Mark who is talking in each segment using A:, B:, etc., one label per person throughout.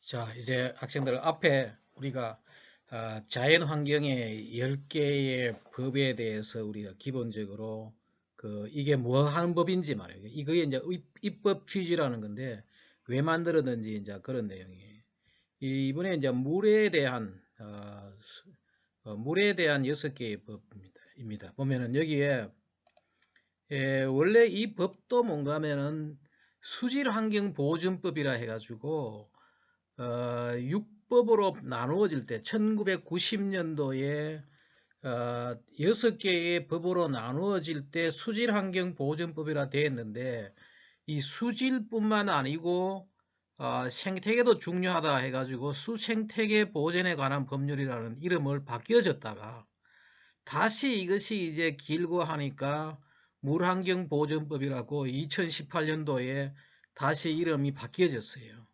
A: 자, 이제 학생들 앞에 우리가 자연 환경의 10개의 법에 대해서 우리가 기본적으로 이게 뭐 하는 법인지 말이에요. 이게 이제 입법 취지라는 건데 왜 만들었는지 이제 그런 내용이에요. 이번에 이제 물에 대한 6개의 법입니다. 보면은 여기에 원래 이 법도 뭔가 하면은 수질환경보존법이라 해가지고 육법으로 나누어질 때 1990년도에 6개의 법으로 나누어질 때 수질환경보존법이라 되었는데 이 수질뿐만 아니고 생태계도 중요하다 해가지고 수생태계 보존에 관한 법률이라는 이름을 바뀌어졌다가 다시 이것이 이제 길고 하니까 물환경보존법이라고 2018년도에 다시 이름이 바뀌어졌어요.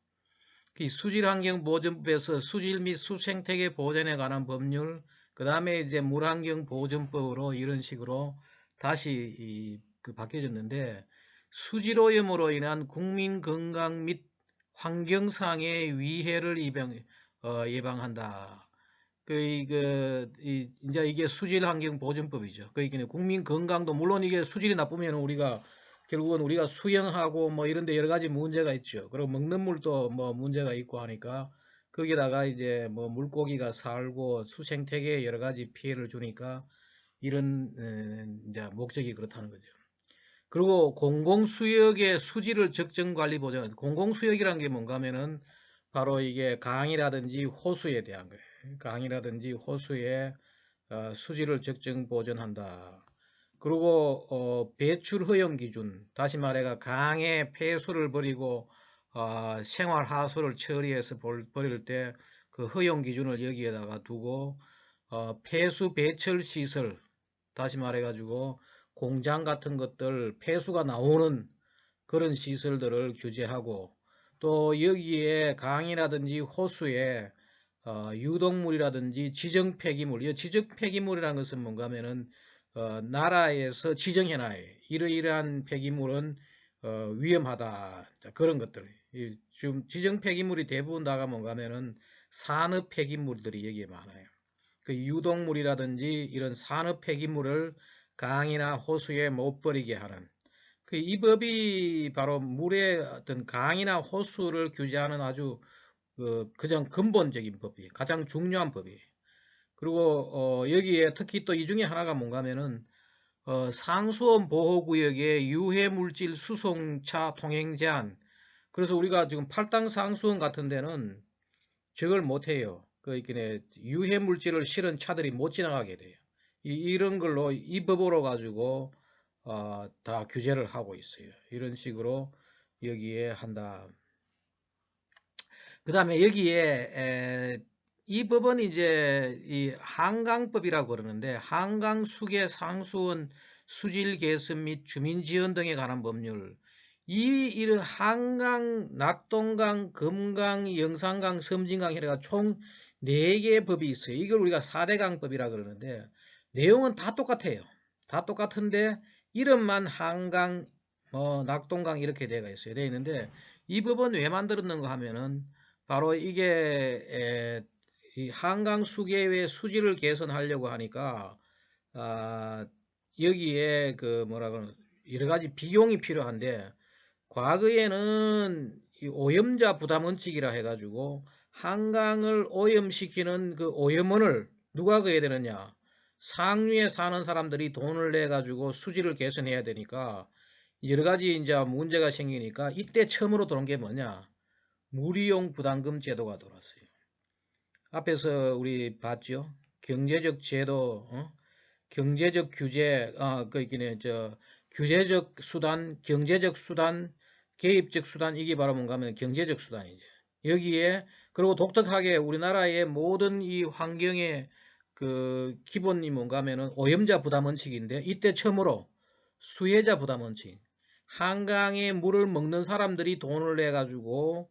A: 이 수질환경보존법에서 수질 및 수생태계 보존에 관한 법률, 그 다음에 이제 물환경보존법으로 이런 식으로 다시 바뀌어졌는데, 수질오염으로 인한 국민 건강 및 환경상의 위해를 예방한다. 이제 이게 수질환경보존법이죠. 그러니까 국민 건강도, 물론 이게 수질이 나쁘면 우리가 결국은 우리가 수영하고 뭐 이런 데 여러 가지 문제가 있죠. 그리고 먹는 물도 뭐 문제가 있고 하니까 거기다가 이제 뭐 물고기가 살고 수생태계에 여러 가지 피해를 주니까 이런 이제 목적이 그렇다는 거죠. 그리고 공공수역의 수질을 적정 관리 보존. 공공수역이라는 게 뭔가 하면은 바로 이게 강이라든지 호수에 대한 거예요. 강이라든지 호수에 수질을 적정 보존한다. 그리고 배출 허용 기준, 다시 말해가 강에 폐수를 버리고 생활 하수를 처리해서 버릴 때 그 허용 기준을 여기에다가 두고 폐수 배출 시설, 다시 말해가지고 공장 같은 것들 폐수가 나오는 그런 시설들을 규제하고, 또 여기에 강이라든지 호수에 유독물이라든지 지정 폐기물, 이 지정 폐기물이라는 것은 뭔가 하면은 나라에서 지정해놔요. 이러이러한 폐기물은 위험하다. 자, 그런 것들. 지금 지정 폐기물이 대부분 다가 뭔가 하면은 산업 폐기물들이 여기에 많아요. 그 유독물이라든지 이런 산업 폐기물을 강이나 호수에 못 버리게 하는, 이 법이 바로 물의 어떤 강이나 호수를 규제하는 아주 가장 근본적인 법이에요. 가장 중요한 법이에요. 그리고 여기에 특히 또 이 중에 하나가 뭔가 하면은 상수원 보호구역의 유해물질 수송차 통행 제한. 그래서 우리가 지금 팔당 상수원 같은 데는 저걸 못해요. 유해물질을 실은 차들이 못 지나가게 돼요. 이런 걸로 이 법으로 가지고 다 규제를 하고 있어요. 이런 식으로 여기에 한다. 그 다음에 여기에 이 법은 이제 이 한강법이라고 그러는데, 한강 수계 상수원 수질 개선 및 주민 지원 등에 관한 법률. 이런 한강, 낙동강, 금강, 영산강, 섬진강 이래가 총 4개의 법이 있어요. 이걸 우리가 4대강법이라 그러는데 내용은 다 똑같아요. 다 똑같은데 이름만 한강, 낙동강 이렇게 되어 있어요. 되어 있는데 이 법은 왜 만들었는가 하면은 바로 이게 이 한강 수계의 수질을 개선하려고 하니까 아, 여기에 그 뭐라 그러나 여러 가지 비용이 필요한데, 과거에는 이 오염자 부담 원칙이라 해가지고 한강을 오염시키는 그 오염원을 누가 그어야 되느냐? 상류에 사는 사람들이 돈을 내 가지고 수질을 개선해야 되니까 여러 가지 이제 문제가 생기니까 이때 처음으로 들어온 게 뭐냐? 무리용 부담금 제도가 들어왔어요. 앞에서 우리 봤죠? 경제적 제도, 경제적 규제, 규제적 수단, 경제적 수단, 개입적 수단, 이게 바로 뭔가 하면 경제적 수단이죠. 여기에, 그리고 독특하게 우리나라의 모든 이 환경의 그 기본이 뭔가 하면은 오염자 부담 원칙인데, 이때 처음으로 수혜자 부담 원칙. 한강에 물을 먹는 사람들이 돈을 내가지고,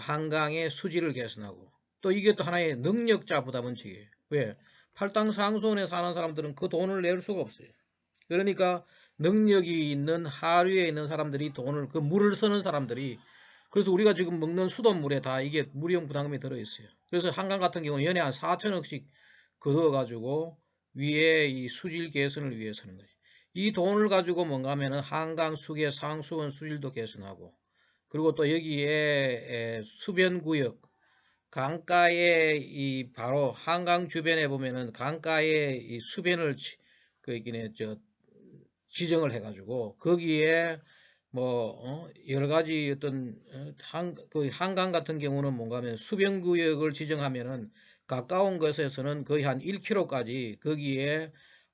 A: 한강의 수질을 개선하고, 또 이게 또 하나의 능력자 부담 원칙이에요. 왜? 팔당 상수원에 사는 사람들은 그 돈을 낼 수가 없어요. 그러니까 능력이 있는 하류에 있는 사람들이 돈을, 그 물을 쓰는 사람들이 그래서 우리가 지금 먹는 수돗물에 다 이게 무리형 부담금이 들어있어요. 그래서 한강 같은 경우는 연에 한 4천억씩 걷어가지고 위에 이 수질 개선을 위해 서는 거예요. 이 돈을 가지고 뭔가 하면은 한강 수계 상수원 수질도 개선하고, 그리고 또 여기에 수변구역, 강가에 이 바로 한강 주변에 보면은 강가에 이 수변을 지정을 해가지고 거기에 뭐 여러 가지 어떤 그 한강 같은 경우는 뭔가 하면 수변구역을 지정하면은 가까운 곳에서는 거의 한 1km까지 거기에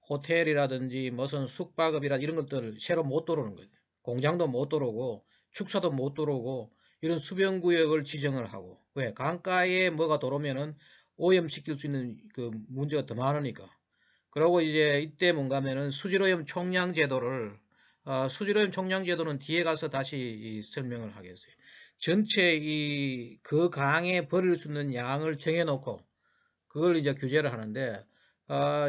A: 호텔이라든지 무슨 숙박업이라 이런 것들 새로 못 들어오는 거예요. 공장도 못 들어오고 축사도 못 들어오고 이런 수변구역을 지정을 하고, 왜? 강가에 뭐가 들어오면은 오염시킬 수 있는 그 문제가 더 많으니까. 그리고 이제 이때 뭔가 하면은 수질오염 총량제도를, 수질오염 총량제도는 뒤에 가서 다시 설명을 하겠어요. 전체 그 강에 버릴 수 있는 양을 정해놓고 그걸 이제 규제를 하는데,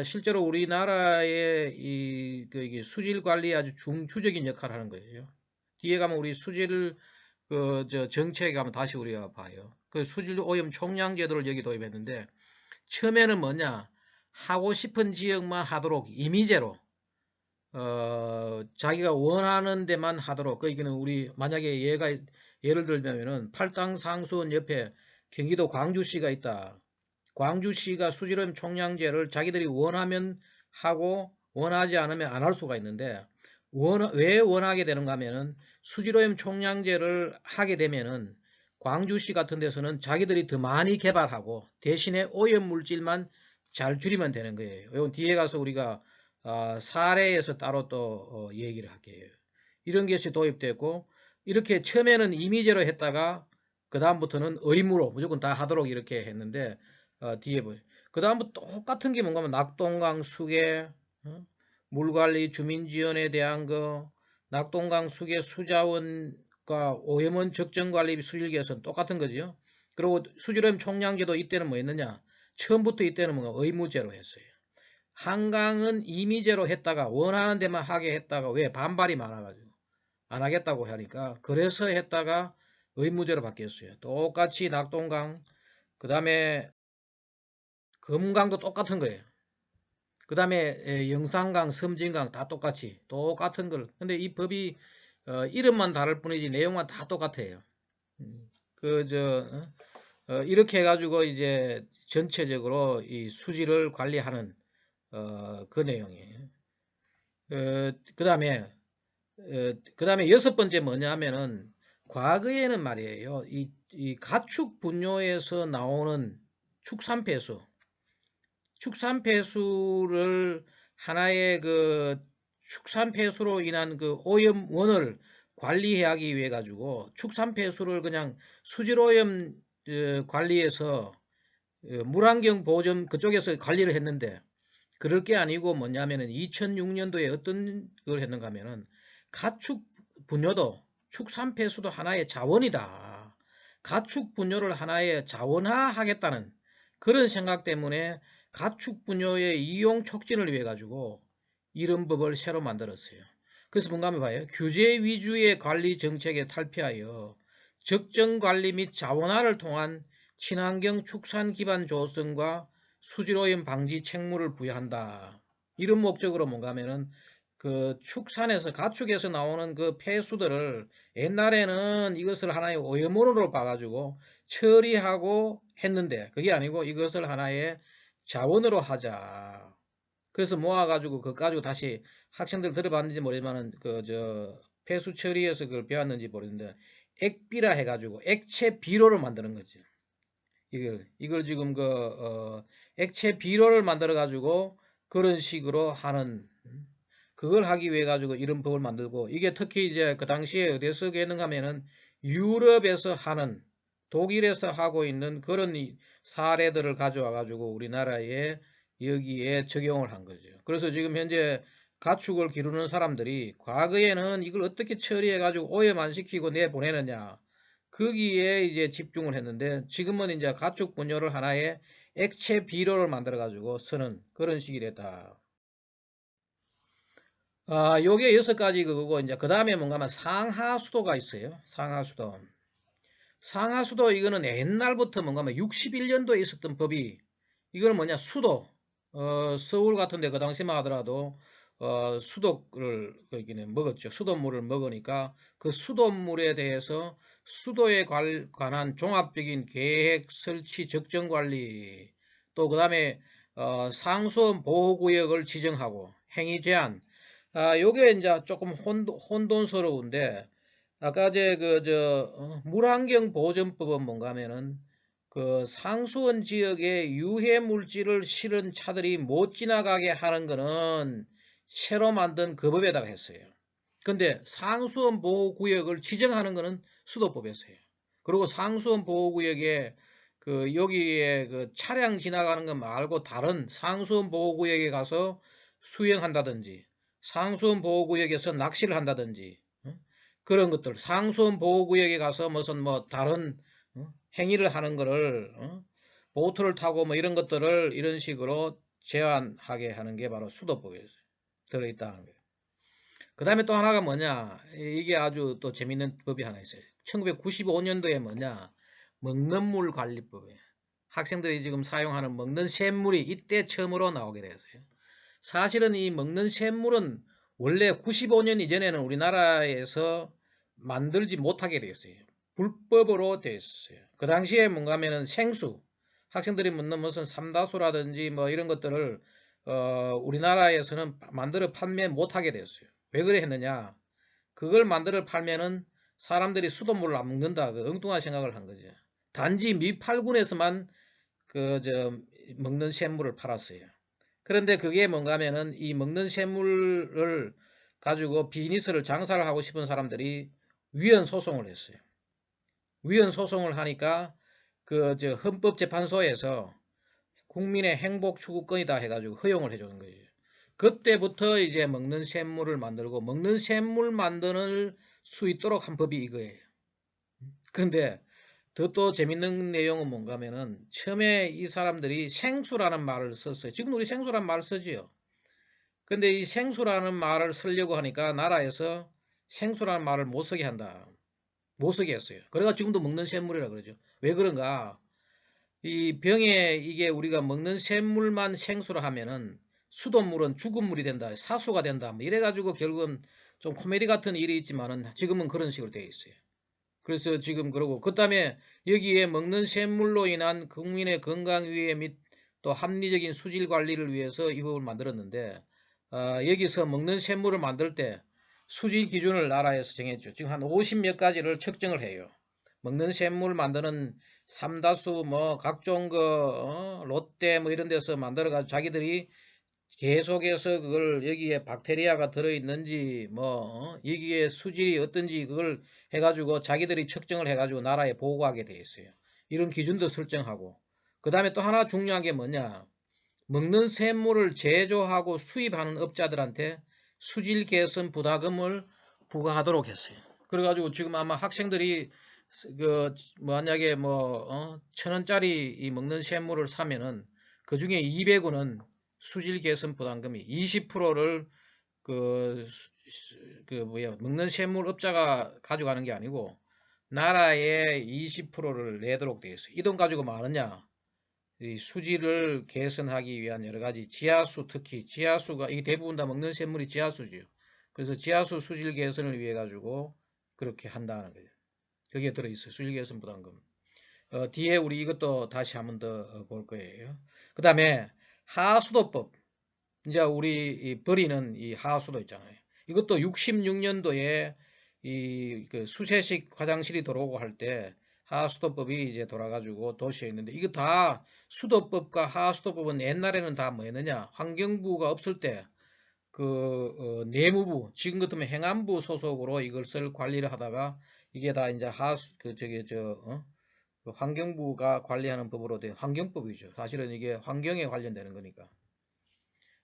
A: 실제로 우리나라의 이게 수질 관리에 아주 중추적인 역할을 하는 거예요. 뒤에 가면 우리 수질 정책에 가면 다시 우리가 봐요. 그 수질 오염 총량 제도를 여기 도입했는데, 처음에는 뭐냐, 하고 싶은 지역만 하도록 임의제로 자기가 원하는 데만 하도록. 그러니까 우리 만약에 예를 들면은 팔당 상수원 옆에 경기도 광주시가 있다. 광주시가 수질오염 총량제를 자기들이 원하면 하고 원하지 않으면 안 할 수가 있는데, 왜 원하게 되는가 하면은 수질오염 총량제를 하게 되면은 광주시 같은 데서는 자기들이 더 많이 개발하고 대신에 오염물질만 잘 줄이면 되는 거예요. 이건 뒤에 가서 우리가 사례에서 따로 또 얘기를 할게요. 이런 것이 도입됐고, 이렇게 처음에는 임의제로 했다가 그 다음부터는 의무로 무조건 다 하도록 이렇게 했는데, 뒤에 보여. 그 다음부터 똑같은 게 뭔가 하면 낙동강 수계, 물관리 주민지원에 대한 거, 낙동강 수계 수자원과 오염원 적정관리 수질 개선 똑같은 거죠. 그리고 수질오염 총량제도 이때는 뭐 했느냐? 처음부터 이때는 뭔가 의무제로 했어요. 한강은 임의제로 했다가 원하는 데만 하게 했다가, 왜? 반발이 많아가지고 안 하겠다고 하니까 그래서 했다가 의무제로 바뀌었어요. 똑같이 낙동강, 그 다음에 금강도 똑같은 거예요. 그 다음에 영산강, 섬진강 다 똑같은 걸. 근데 이 법이 이름만 다를 뿐이지 내용만 다 똑같아요. 이렇게 해가지고 이제 전체적으로 이 수질을 관리하는 그 내용이에요. 그 다음에 여섯 번째 뭐냐 하면은, 과거에는 말이에요, 이 가축 분뇨에서 나오는 축산폐수를 하나의 그 축산폐수로 인한 그 오염원을 관리하기 위해 가지고 축산폐수를 그냥 수질오염 관리해서 물환경 보전 그쪽에서 관리를 했는데, 그럴 게 아니고 뭐냐면은 2006년도에 어떤 걸 했는가 하면은, 가축 분뇨도 축산폐수도 하나의 자원이다. 가축 분뇨를 하나의 자원화하겠다는 그런 생각 때문에 가축 분뇨의 이용 촉진을 위해 가지고 이런 법을 새로 만들었어요. 그래서 뭔가 한번 봐요. 규제 위주의 관리 정책에 탈피하여 적정 관리 및 자원화를 통한 친환경 축산 기반 조성과 수질오염 방지 책무를 부여한다. 이런 목적으로 뭔가 하면은 그 축산에서 가축에서 나오는 그 폐수들을 옛날에는 이것을 하나의 오염원으로 봐가지고 처리하고 했는데, 그게 아니고 이것을 하나의 자원으로 하자. 그래서 모아가지고 그거 가지고 다시, 학생들 들어봤는지 모르지만은 그 폐수 처리에서 그걸 배웠는지 모르는데, 액비라 해가지고 액체 비료를 만드는 거지. 이걸 지금 액체 비료를 만들어 가지고 그런 식으로 하는, 그걸 하기 위해 가지고 이런 법을 만들고, 이게 특히 이제 그 당시에 어디서 개능하면은 유럽에서 하는, 독일에서 하고 있는 그런 사례들을 가져와 가지고 우리나라에 여기에 적용을 한 거죠. 그래서 지금 현재 가축을 기르는 사람들이 과거에는 이걸 어떻게 처리해 가지고 오염 안 시키고 내보내느냐, 거기에 이제 집중을 했는데, 지금은 이제 가축 분뇨를 하나의 액체 비료를 만들어 가지고 쓰는 그런 식이 됐다. 요게 6가지 그거고, 이제 그 다음에 뭔가 하면 상하수도가 있어요. 상하수도. 상하수도 이거는 옛날부터 뭔가 61년도에 있었던 법이, 이거는 뭐냐, 수도, 서울 같은 데 그 당시만 하더라도 수도를 거기는 먹었죠. 수돗물을 먹으니까 그 수돗물에 대해서 수도에 관한 종합적인 계획 설치 적정 관리, 또 그다음에 상수원 보호구역을 지정하고 행위 제한. 요게 이제 조금 혼돈스러운데, 아까 물환경 보전법은 뭔가 하면은 그 상수원 지역에 유해 물질을 실은 차들이 못 지나가게 하는 거는 새로 만든 그 법에다가 했어요. 근데 상수원 보호구역을 지정하는 거는 수도법에서 해요. 그리고 상수원 보호구역에 그 여기에 그 차량 지나가는 거 말고 다른 상수원 보호구역에 가서 수영한다든지, 상수원 보호구역에서 낚시를 한다든지, 그런 것들, 상수원 보호구역에 가서 무슨 뭐 다른 행위를 하는 거를, 보트를 타고 뭐 이런 것들을 이런 식으로 제한하게 하는 게 바로 수도법에 들어있다는 거예요. 그 다음에 또 하나가 뭐냐, 이게 아주 또 재밌는 법이 하나 있어요. 1995년도에 뭐냐, 먹는 물 관리법이에요. 학생들이 지금 사용하는 먹는 샘물이 이때 처음으로 나오게 됐어요. 사실은 이 먹는 샘물은 원래 95년 이전에는 우리나라에서 만들지 못하게 되었어요. 불법으로 됐어요. 그 당시에 뭔가 하면은 생수, 학생들이 묻는 무슨 삼다수라든지 뭐 이런 것들을 우리나라에서는 만들어 판매 못하게 됐어요. 왜 그래 했느냐? 그걸 만들어 팔면은 사람들이 수돗물을 안 먹는다, 그 엉뚱한 생각을 한 거죠. 단지 미팔군에서만 먹는 샘물을 팔았어요. 그런데 그게 뭔가 하면은 이 먹는 샘물을 가지고 비즈니스를 장사를 하고 싶은 사람들이 위헌 소송을 했어요. 위헌 소송을 하니까 헌법재판소에서 국민의 행복 추구권이다 해가지고 허용을 해주는 거예요. 그때부터 이제 먹는 샘물을 만들고 먹는 샘물 만드는 수 있도록 한 법이 이거예요. 그런데 더 또 재밌는 내용은 뭔가 하면은 처음에 이 사람들이 생수라는 말을 썼어요. 지금 우리 생수라는 말을 쓰지요. 근데 이 생수라는 말을 쓰려고 하니까 나라에서 생수라는 말을 못 쓰게 한다. 못 쓰게 했어요. 그래가 지금도 먹는 샘물이라 그러죠. 왜 그런가? 이 병에 이게 우리가 먹는 샘물만 생수로 하면은 수돗물은 죽은 물이 된다. 사수가 된다. 뭐 이래가지고 결국은 좀 코미디 같은 일이 있지만은 지금은 그런 식으로 되어 있어요. 그래서 지금 그러고 그다음에 여기에 먹는 샘물로 인한 국민의 건강 위해 및 또 합리적인 수질 관리를 위해서 이 법을 만들었는데, 여기서 먹는 샘물을 만들 때 수질 기준을 나라에서 정했죠. 지금 한 50몇 가지를 측정을 해요. 먹는 샘물 만드는 삼다수 뭐 각종 롯데 뭐 이런 데서 만들어 가지고 자기들이 계속해서 그걸 여기에 박테리아가 들어있는지 뭐 여기에 수질이 어떤지 그걸 해가지고 자기들이 측정을 해가지고 나라에 보고하게 돼 있어요. 이런 기준도 설정하고, 그 다음에 또 하나 중요한 게 뭐냐, 먹는 샘물을 제조하고 수입하는 업자들한테 수질 개선 부담금을 부과하도록 했어요. 그래가지고 지금 아마 학생들이 그 만약에 뭐 1,000원짜리 이 먹는 샘물을 사면은 그 중에 200원은 수질 개선 부담금이 20%를 먹는 샘물 업자가 가져가는 게 아니고 나라에 20%를 내도록 되어 있어요. 이 돈 가지고 뭐 하느냐? 이 수질을 개선하기 위한 여러 가지 지하수, 특히 지하수가 이게 대부분 다 먹는 샘물이 지하수죠. 그래서 지하수 수질 개선을 위해 가지고 그렇게 한다는 거예요. 거기에 들어 있어요. 수질 개선 부담금. 뒤에 우리 이것도 다시 한번 더 볼 거예요. 그 다음에 하수도법. 이제 우리 버리는 이 하수도 있잖아요. 이것도 66년도에 그 수세식 화장실이 들어오고 할 때 하수도법이 이제 돌아가지고 도시에 있는데, 이거 다 수도법과 하수도법은 옛날에는 다 뭐였느냐, 환경부가 없을 때 내무부, 지금 같으면 행안부 소속으로 이것을 관리를 하다가 이게 다 이제 환경부가 관리하는 법으로 된 환경법이죠. 사실은 이게 환경에 관련되는 거니까.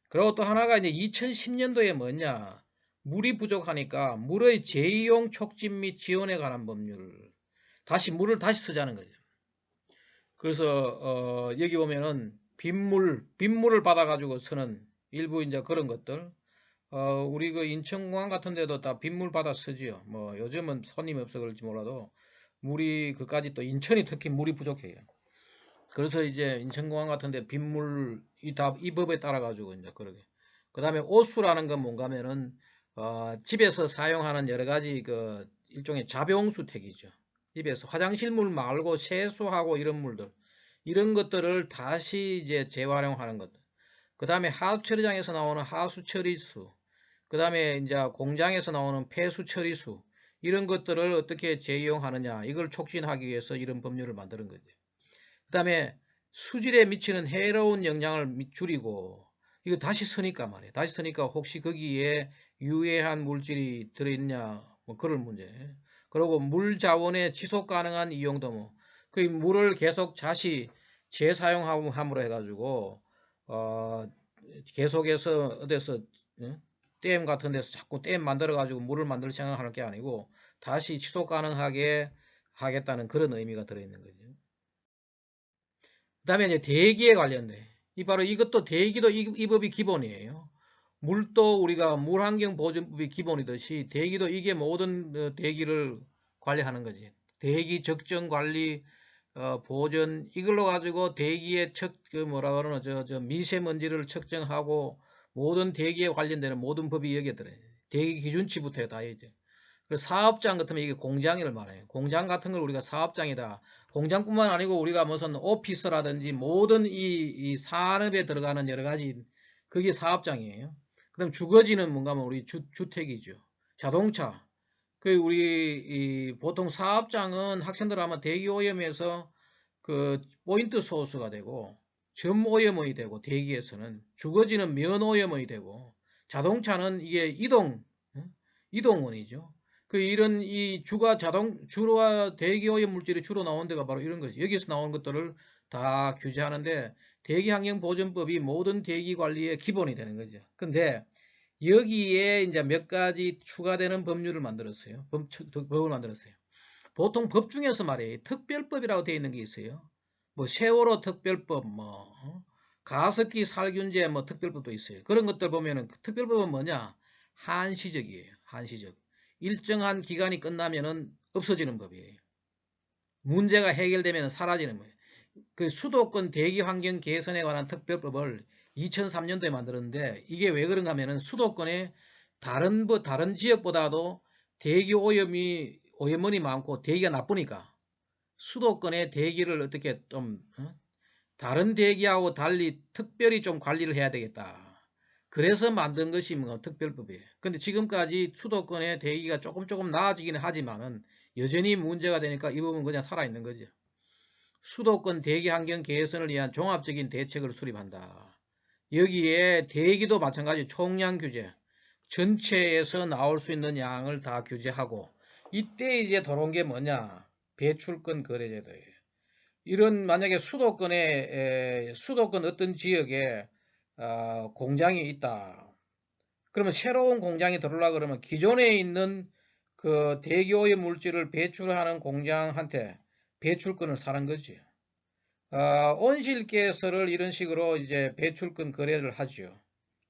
A: 그리고 또 하나가 이제 2010년도에 뭐냐, 물이 부족하니까 물의 재이용 촉진 및 지원에 관한 법률, 물을 다시 쓰자는 거죠. 그래서 여기 보면은 빗물을 받아가지고 쓰는 일부 이제 그런 것들, 우리 그 인천공항 같은 데도 다 빗물 받아 쓰지요. 뭐 요즘은 손님이 없어 그럴지 몰라도 물이 그까지 또 인천이 특히 물이 부족해요. 그래서 이제 인천공항 같은데 빗물 이 법에 따라 가지고 이제 그러게. 그다음에 오수라는 건 뭔가면은 집에서 사용하는 여러 가지 그 일종의 자병수택이죠. 집에서 화장실 물 말고 세수하고 이런 물들 이런 것들을 다시 이제 재활용하는 것들. 그다음에 하수 처리장에서 나오는 하수 처리수. 그다음에 이제 공장에서 나오는 폐수 처리수 이런 것들을 어떻게 재이용하느냐 이걸 촉진하기 위해서 이런 법률을 만드는 거죠. 그 다음에 수질에 미치는 해로운 영향을 줄이고 이거 다시 쓰니까 말이에요. 다시 쓰니까 혹시 거기에 유해한 물질이 들어있냐 뭐 그런 문제. 그리고 물 자원의 지속 가능한 이용도 그 물을 계속 다시 재사용함으로 해가지고 계속해서 어디서 댐 같은 데서 자꾸 댐 만들어 가지고 물을 만들 생각하는 게 아니고 다시 지속 가능하게 하겠다는 그런 의미가 들어있는 거죠. 그 다음에 이제 대기에 관련돼. 바로 이것도 대기도 이 법이 기본이에요. 물도 우리가 물환경보존법이 기본이듯이 대기도 이게 모든 대기를 관리하는 거지. 대기 적정 관리, 보존 이걸로 가지고 대기의 그 뭐라 그러나 저 미세먼지를 측정하고 모든 대기에 관련되는 모든 법이 여기에 들어요. 대기 기준치부터 다 이제. 사업장 같으면 이게 공장을 말해요. 공장 같은 걸 우리가 사업장이다. 공장뿐만 아니고 우리가 무슨 오피스라든지 모든 이 산업에 들어가는 여러 가지 그게 사업장이에요. 그다음 주거지는 뭔가 하면 우리 주택이죠. 자동차. 그 우리 보통 사업장은 학생들 아마 대기 오염에서 그 포인트 소스가 되고 점 오염이 되고 대기에서는 주거지는 면 오염이 되고 자동차는 이게 이동원이죠. 그 이런 이 주가 대기 오염 물질이 주로 나온 데가 바로 이런 거지. 여기서 나온 것들을 다 규제하는데 대기환경보전법이 모든 대기 관리의 기본이 되는 거죠. 근데 여기에 이제 몇 가지 추가되는 법률을 만들었어요. 법을 만들었어요. 보통 법 중에서 말이에요. 특별법이라고 되어 있는 게 있어요. 뭐 세월호 특별법, 가습기 살균제 뭐 특별법도 있어요. 그런 것들 보면은 그 특별법은 뭐냐? 한시적이에요. 한시적. 일정한 기간이 끝나면은 없어지는 법이에요. 문제가 해결되면 사라지는 거예요. 그 수도권 대기 환경 개선에 관한 특별법을 2003년도에 만들었는데 이게 왜 그런가 하면은 수도권에 다른 지역보다도 대기 오염원이 많고 대기가 나쁘니까 수도권의 대기를 어떻게 좀 다른 대기하고 달리 특별히 좀 관리를 해야 되겠다. 그래서 만든 것이 뭐 특별법이에요. 근데 지금까지 수도권의 대기가 조금 나아지기는 하지만은 여전히 문제가 되니까 이 부분은 그냥 살아있는 거죠. 수도권 대기 환경 개선을 위한 종합적인 대책을 수립한다. 여기에 대기도 마찬가지 총량 규제, 전체에서 나올 수 있는 양을 다 규제하고 이때 이제 들어온 게 뭐냐? 배출권 거래제도예요. 이런 만약에 수도권 어떤 지역에 공장이 있다. 그러면 새로운 공장이 들어오려고 그러면 기존에 있는 그 대기오염 물질을 배출하는 공장한테 배출권을 사는 거지. 온실가스를 이런 식으로 이제 배출권 거래를 하죠.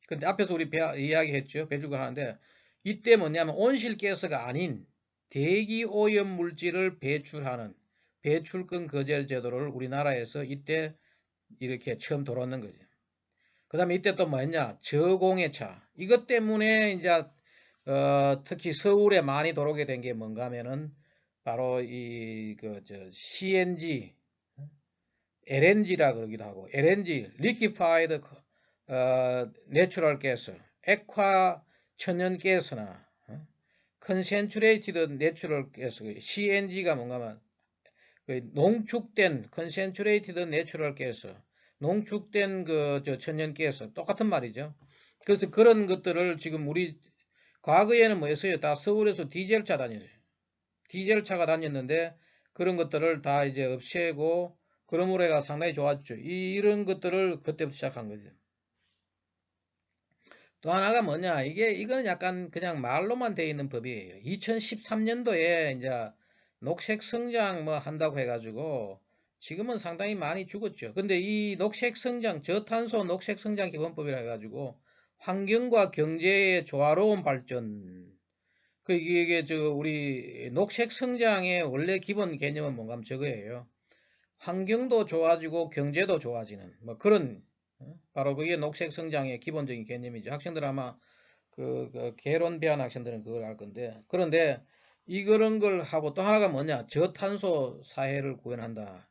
A: 근데 앞에서 우리 이야기했죠. 배출권 하는데 이때 뭐냐면 온실가스가 아닌 대기오염 물질을 배출하는 배출권 거래 제도를 우리나라에서 이때 이렇게 처음 들어오는 거죠. 그 다음에 이때 또 뭐였냐? 저공해차. 이것 때문에 이제 특히 서울에 많이 들어오게 된 게 뭔가 하면은 바로 CNG, LNG라 그러기도 하고 LNG, Liquefied Natural Gas, 액화 천연 가스나 Concentrated Natural Gas, CNG가 뭔가 하면 농축된 Concentrated Natural Gas, 농축된 천연 가스 똑같은 말이죠. 그래서 그런 것들을 지금 우리 과거에는 뭐였어요? 다 서울에서 디젤차 다녔어요. 디젤차가 다녔는데 그런 것들을 다 이제 없애고 그러므로 해가 상당히 좋았죠. 이런 것들을 그때부터 시작한 거죠. 또 하나가 뭐냐? 이거는 약간 그냥 말로만 되어 있는 법이에요. 2013년도에 이제 녹색 성장 뭐 한다고 해가지고 지금은 상당히 많이 죽었죠. 근데 이 녹색 성장, 저탄소 녹색 성장 기본법이라 해가지고 환경과 경제의 조화로운 발전, 그 이게 저 우리 녹색 성장의 원래 기본 개념은 뭔가 하면 저거예요. 환경도 좋아지고 경제도 좋아지는 뭐 그런 바로 그게 녹색 성장의 기본적인 개념이죠. 학생들 아마 그 개론 배운 학생들은 그걸 알 건데 그런데 이런 걸 하고 또 하나가 뭐냐 저탄소 사회를 구현한다.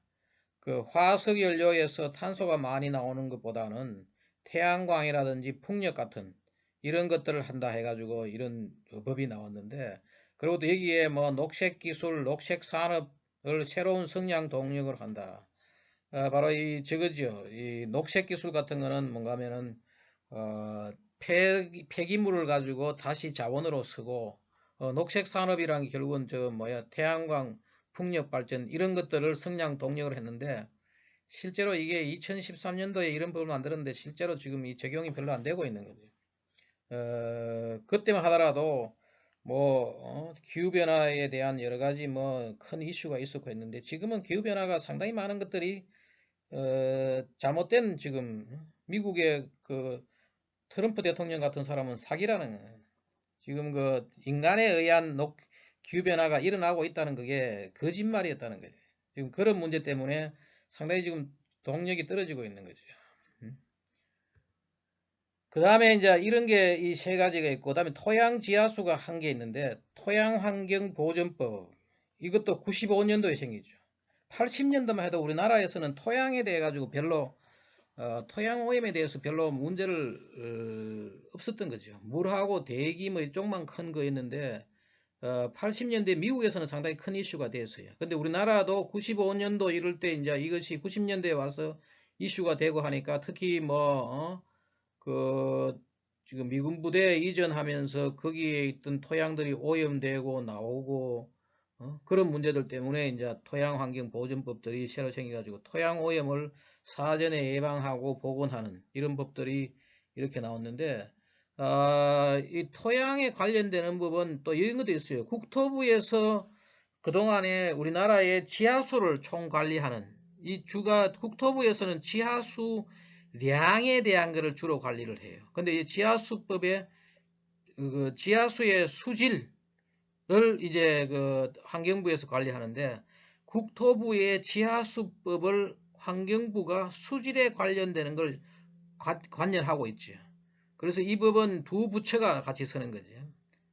A: 그 화석 연료에서 탄소가 많이 나오는 것보다는 태양광이라든지 풍력 같은 이런 것들을 한다 해가지고 이런 법이 나왔는데 그리고 또 여기에 뭐 녹색 기술, 녹색 산업을 새로운 성장 동력을 한다. 바로 이 저거죠. 이 녹색 기술 같은 거는 뭔가 하면은 폐기물을 가지고 다시 자원으로 쓰고 녹색 산업이란 게 결국은 저 뭐야 태양광 풍력 발전 이런 것들을 성장 동력을 했는데 실제로 이게 2013년도에 이런 법을 만들었는데 실제로 지금 이 적용이 별로 안 되고 있는 거죠. 그때만 하더라도 뭐 기후변화에 대한 여러 가지 뭐 큰 이슈가 있었고 했는데 지금은 기후변화가 상당히 많은 것들이 잘못된 지금 미국의 그 트럼프 대통령 같은 사람은 사기라는 지금 그 인간에 의한 기후변화가 일어나고 있다는 그게 거짓말이었다는 거죠. 지금 그런 문제 때문에 상당히 지금 동력이 떨어지고 있는 거죠. 그 다음에 이제 이런 게 이 세 가지가 있고, 그 다음에 토양 지하수가 한 개 있는데, 토양환경보전법. 이것도 95년도에 생기죠. 80년도만 해도 우리나라에서는 토양에 대해 가지고 별로, 토양 오염에 대해서 별로 문제를, 없었던 거죠. 물하고 대기 뭐 이쪽만 큰 거였는데, 80년대 미국에서는 상당히 큰 이슈가 됐어요. 근데 우리나라도 95년도 이럴 때 이제 이것이 90년대에 와서 이슈가 되고 하니까 특히 그 지금 미군 부대 이전하면서 거기에 있던 토양들이 오염되고 나오고 그런 문제들 때문에 이제 토양환경보전법들이 새로 생겨가지고 토양 오염을 사전에 예방하고 복원하는 이런 법들이 이렇게 나왔는데 이 토양에 관련되는 법은 또 이런 것도 있어요. 국토부에서 그동안에 우리나라의 지하수를 총관리하는 이 주가 국토부에서는 지하수 량에 대한 것을 주로 관리를 해요. 근데 이 지하수법에 그 지하수의 수질을 이제 그 환경부에서 관리하는데 국토부의 지하수법을 환경부가 수질에 관련되는 걸 관련하고 있죠. 그래서 이 법은 두 부처가 같이 쓰는 거죠.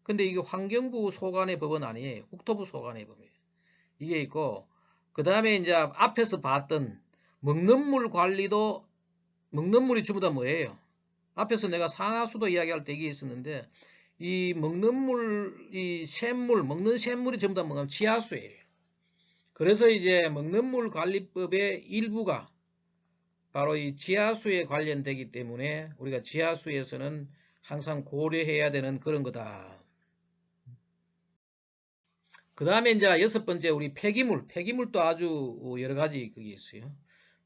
A: 근데 이게 환경부 소관의 법은 아니에요. 국토부 소관의 법이에요. 이게 있고 그 다음에 이제 앞에서 봤던 먹는 물 관리도 먹는 물이 전부 다 뭐예요? 앞에서 내가 상하수도 이야기할 때 이게 있었는데 이 먹는 물, 이 샘물, 먹는 샘물이 전부 다 뭐냐면 지하수예요. 그래서 이제 먹는 물 관리법의 일부가 바로 이 지하수에 관련되기 때문에 우리가 지하수에서는 항상 고려해야 되는 그런 거다. 그 다음에 이제 여섯 번째 우리 폐기물도 아주 여러 가지 그게 있어요.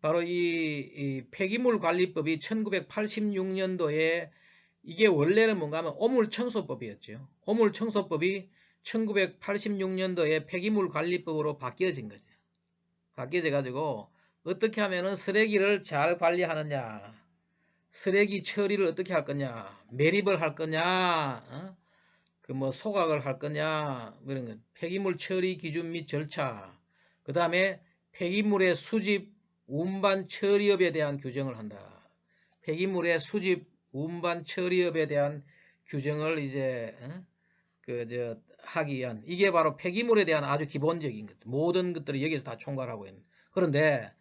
A: 바로 이 폐기물 관리법이 1986년도에 이게 원래는 뭔가 하면 오물청소법이었죠. 오물청소법이 1986년도에 폐기물 관리법으로 바뀌어진 거죠. 바뀌어져 가지고 어떻게 하면은 쓰레기를 잘 관리하느냐, 쓰레기 처리를 어떻게 할 거냐, 매립을 할 거냐, 그 뭐 소각을 할 거냐, 뭐 이런 거, 폐기물 처리 기준 및 절차, 그 다음에 폐기물의 수집, 운반 처리업에 대한 규정을 한다. 폐기물의 수집, 운반 처리업에 대한 규정을 이제 하기 위한 이게 바로 폐기물에 대한 아주 기본적인 것 모든 것들을 여기서 다 총괄하고 있는 그런데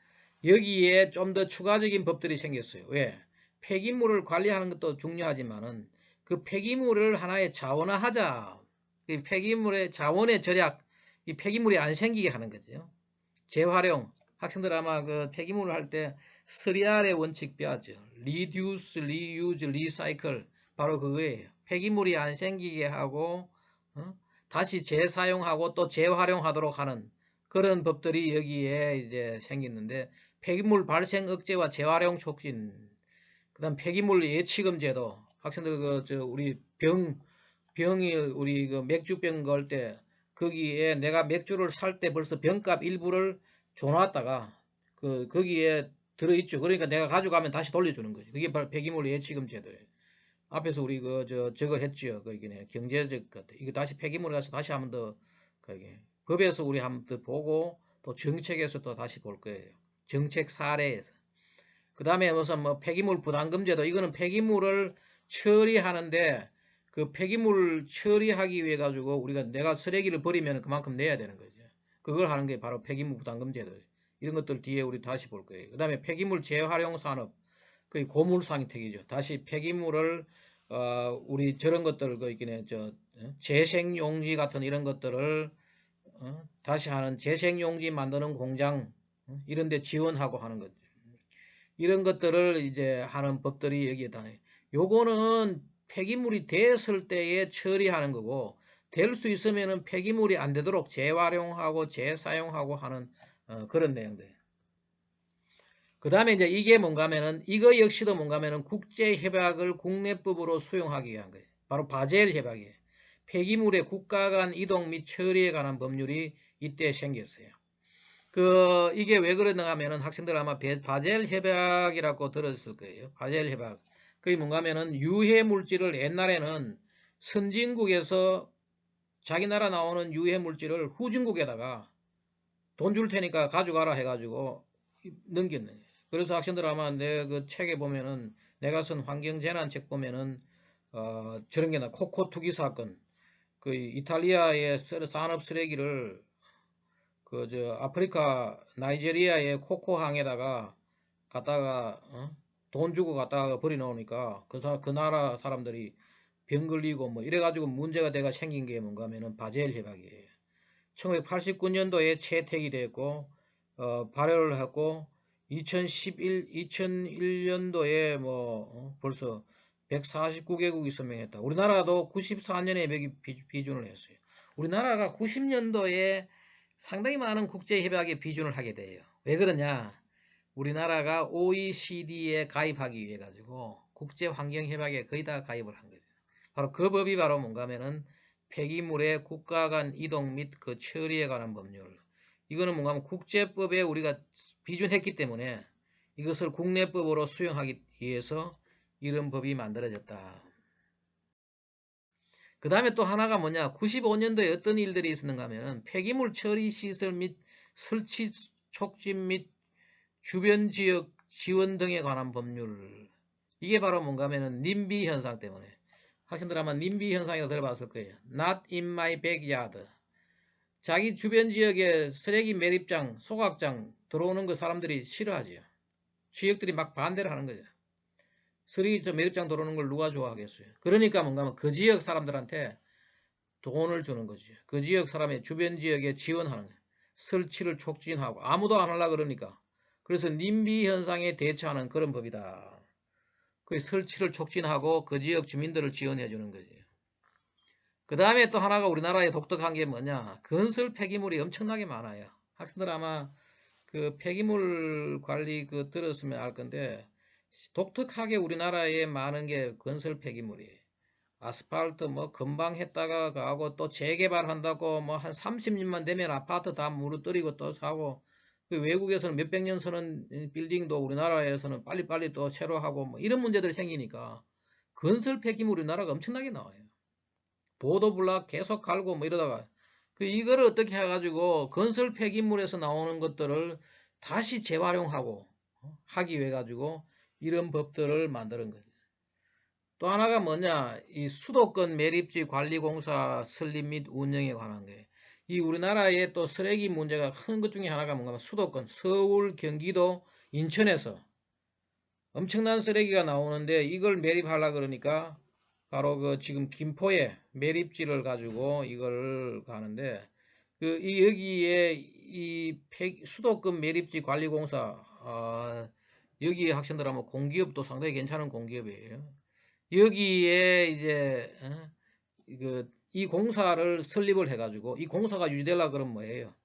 A: 여기에 좀 더 추가적인 법들이 생겼어요. 왜? 폐기물을 관리하는 것도 중요하지만은 그 폐기물을 하나의 자원화하자. 이 폐기물의 자원의 절약, 이 폐기물이 안 생기게 하는 거죠. 재활용. 학생들 아마 그 폐기물을 할 때 3R의 원칙 배웠죠. Reduce, Reuse, Recycle. 바로 그거예요. 폐기물이 안 생기게 하고 다시 재사용하고 또 재활용하도록 하는 그런 법들이 여기에 이제 생겼는데 폐기물 발생 억제와 재활용 촉진, 그다음 폐기물 예치금 제도. 학생들 우리 병이 우리 그 맥주병 걸 때 거기에 내가 맥주를 살 때 벌써 병값 일부를 줘놨다가 거기에 들어있죠. 그러니까 내가 가져가면 다시 돌려주는 거지. 그게 바로 폐기물 예치금 제도예요. 앞에서 우리 저거 했지요. 그 이게 경제적 이거 다시 폐기물 가서 다시 한번 더 그게 법에서 우리 한번 더 보고 또 정책에서 또 다시 볼 거예요. 정책 사례에서. 그 다음에 무슨 뭐 폐기물 부담금제도 이거는 폐기물을 처리하는데 그 폐기물 처리하기 위해 가지고 우리가 내가 쓰레기를 버리면 그만큼 내야 되는 거죠. 그걸 하는 게 바로 폐기물 부담금제도. 이런 것들 뒤에 우리 다시 볼 거예요. 그 다음에 폐기물 재활용 산업. 그 고물상택이죠. 다시 폐기물을 우리 저런 것들 그 있긴 재생용지 같은 이런 것들을 다시 하는 재생용지 만드는 공장 이런 데 지원하고 하는 것. 이런 것들을 이제 하는 법들이 여기에다. 요거는 폐기물이 됐을 때에 처리하는 거고 될 수 있으면은 폐기물이 안 되도록 재활용하고 재사용하고 하는 그런 내용들. 그 다음에 이제 이게 뭔가 하면은 이거 역시도 뭔가 하면은 국제협약을 국내법으로 수용하기 위한 거예요. 바로 바젤 협약이에요. 폐기물의 국가 간 이동 및 처리에 관한 법률이 이때 생겼어요. 이게 왜 그러는가 하면은 학생들 아마 바젤 협약이라고 들었을 거예요. 바젤 협약. 그게 뭔가 하면은 유해 물질을 옛날에는 선진국에서 자기 나라 나오는 유해 물질을 후진국에다가 돈 줄 테니까 가져가라 해가지고 넘겼네. 그래서 학생들 아마 내 그 책에 보면은 내가 쓴 환경재난 책 보면은 저런 게나 코코 투기 사건 그 이탈리아의 산업 쓰레기를 아프리카 나이지리아의 코코항에다가 갖다가 돈 주고 갖다가 버려 놓으니까 그 나라 사람들이 병 걸리고 뭐 이래가지고 문제가 돼가 생긴 게 뭔가 하면은 바젤 협약이에요. 1989년도에 채택이 됐고 발효를 했고 2001년도에 벌써 149개국이 서명했다. 우리나라도 94년에 여기 비준을 했어요. 우리나라가 90년도에 상당히 많은 국제협약에 비준을 하게 돼요. 왜 그러냐? 우리나라가 OECD에 가입하기 위해 가지고 국제환경협약에 거의 다 가입을 한 거죠. 바로 그 법이 바로 뭔가 하면은 폐기물의 국가 간 이동 및 그 처리에 관한 법률. 이거는 뭔가 하면 국제법에 우리가 비준했기 때문에 이것을 국내법으로 수용하기 위해서 이런 법이 만들어졌다. 그 다음에 또 하나가 뭐냐? 95년도에 어떤 일들이 있었는가 하면 폐기물 처리 시설 및 설치 촉진 및 주변 지역 지원 등에 관한 법률. 이게 바로 뭔가 하면은 님비 현상 때문에. 학생들 아마 님비 현상이라고 들어봤을 거예요. Not in my backyard. 자기 주변 지역에 쓰레기 매립장, 소각장 들어오는 거 사람들이 싫어하지요. 지역들이 막 반대를 하는 거죠. 쓰레기 매립장 들어오는 걸 누가 좋아하겠어요. 그러니까 뭔가 하면 그 지역 사람들한테 돈을 주는 거죠. 그 지역 사람의 주변 지역에 지원하는 거예요. 설치를 촉진하고 아무도 안 하려고 그러니까. 그래서 님비 현상에 대처하는 그런 법이다. 그 설치를 촉진하고 그 지역 주민들을 지원해 주는 거지. 그 다음에 또 하나가 우리나라의 독특한 게 뭐냐? 건설 폐기물이 엄청나게 많아요. 학생들 아마 그 폐기물 관리 들었으면 알 건데 독특하게 우리나라에 많은 게 건설 폐기물이에요. 아스팔트 뭐 금방 했다가 가고 또 재개발한다고 뭐 한 30년만 되면 아파트 다 무너뜨리고 또 사고 그 외국에서는 몇백 년 서는 빌딩도 우리나라에서는 빨리빨리 또 새로 하고 뭐 이런 문제들이 생기니까 건설 폐기물 우리나라가 엄청나게 나와요. 보도블락 계속 갈고 뭐 이러다가 이거를 어떻게 해가지고 건설 폐기물에서 나오는 것들을 다시 재활용하고 하기 위해 가지고 이런 법들을 만드는 거죠. 또 하나가 뭐냐? 이 수도권 매립지 관리공사 설립 및 운영에 관한 거예요. 이 우리나라의 또 쓰레기 문제가 큰 것 중에 하나가 뭔가 하면 수도권, 서울, 경기도, 인천에서 엄청난 쓰레기가 나오는데 이걸 매립하려고 그러니까 바로 지금 김포에 매립지를 가지고 이걸 가는데 여기에 이 수도권 매립지 관리공사 여기 학생들 하면 공기업도 상당히 괜찮은 공기업이에요. 여기에 이제 이 공사를 설립을 해가지고 이 공사가 유지되려고 그러면 뭐예요?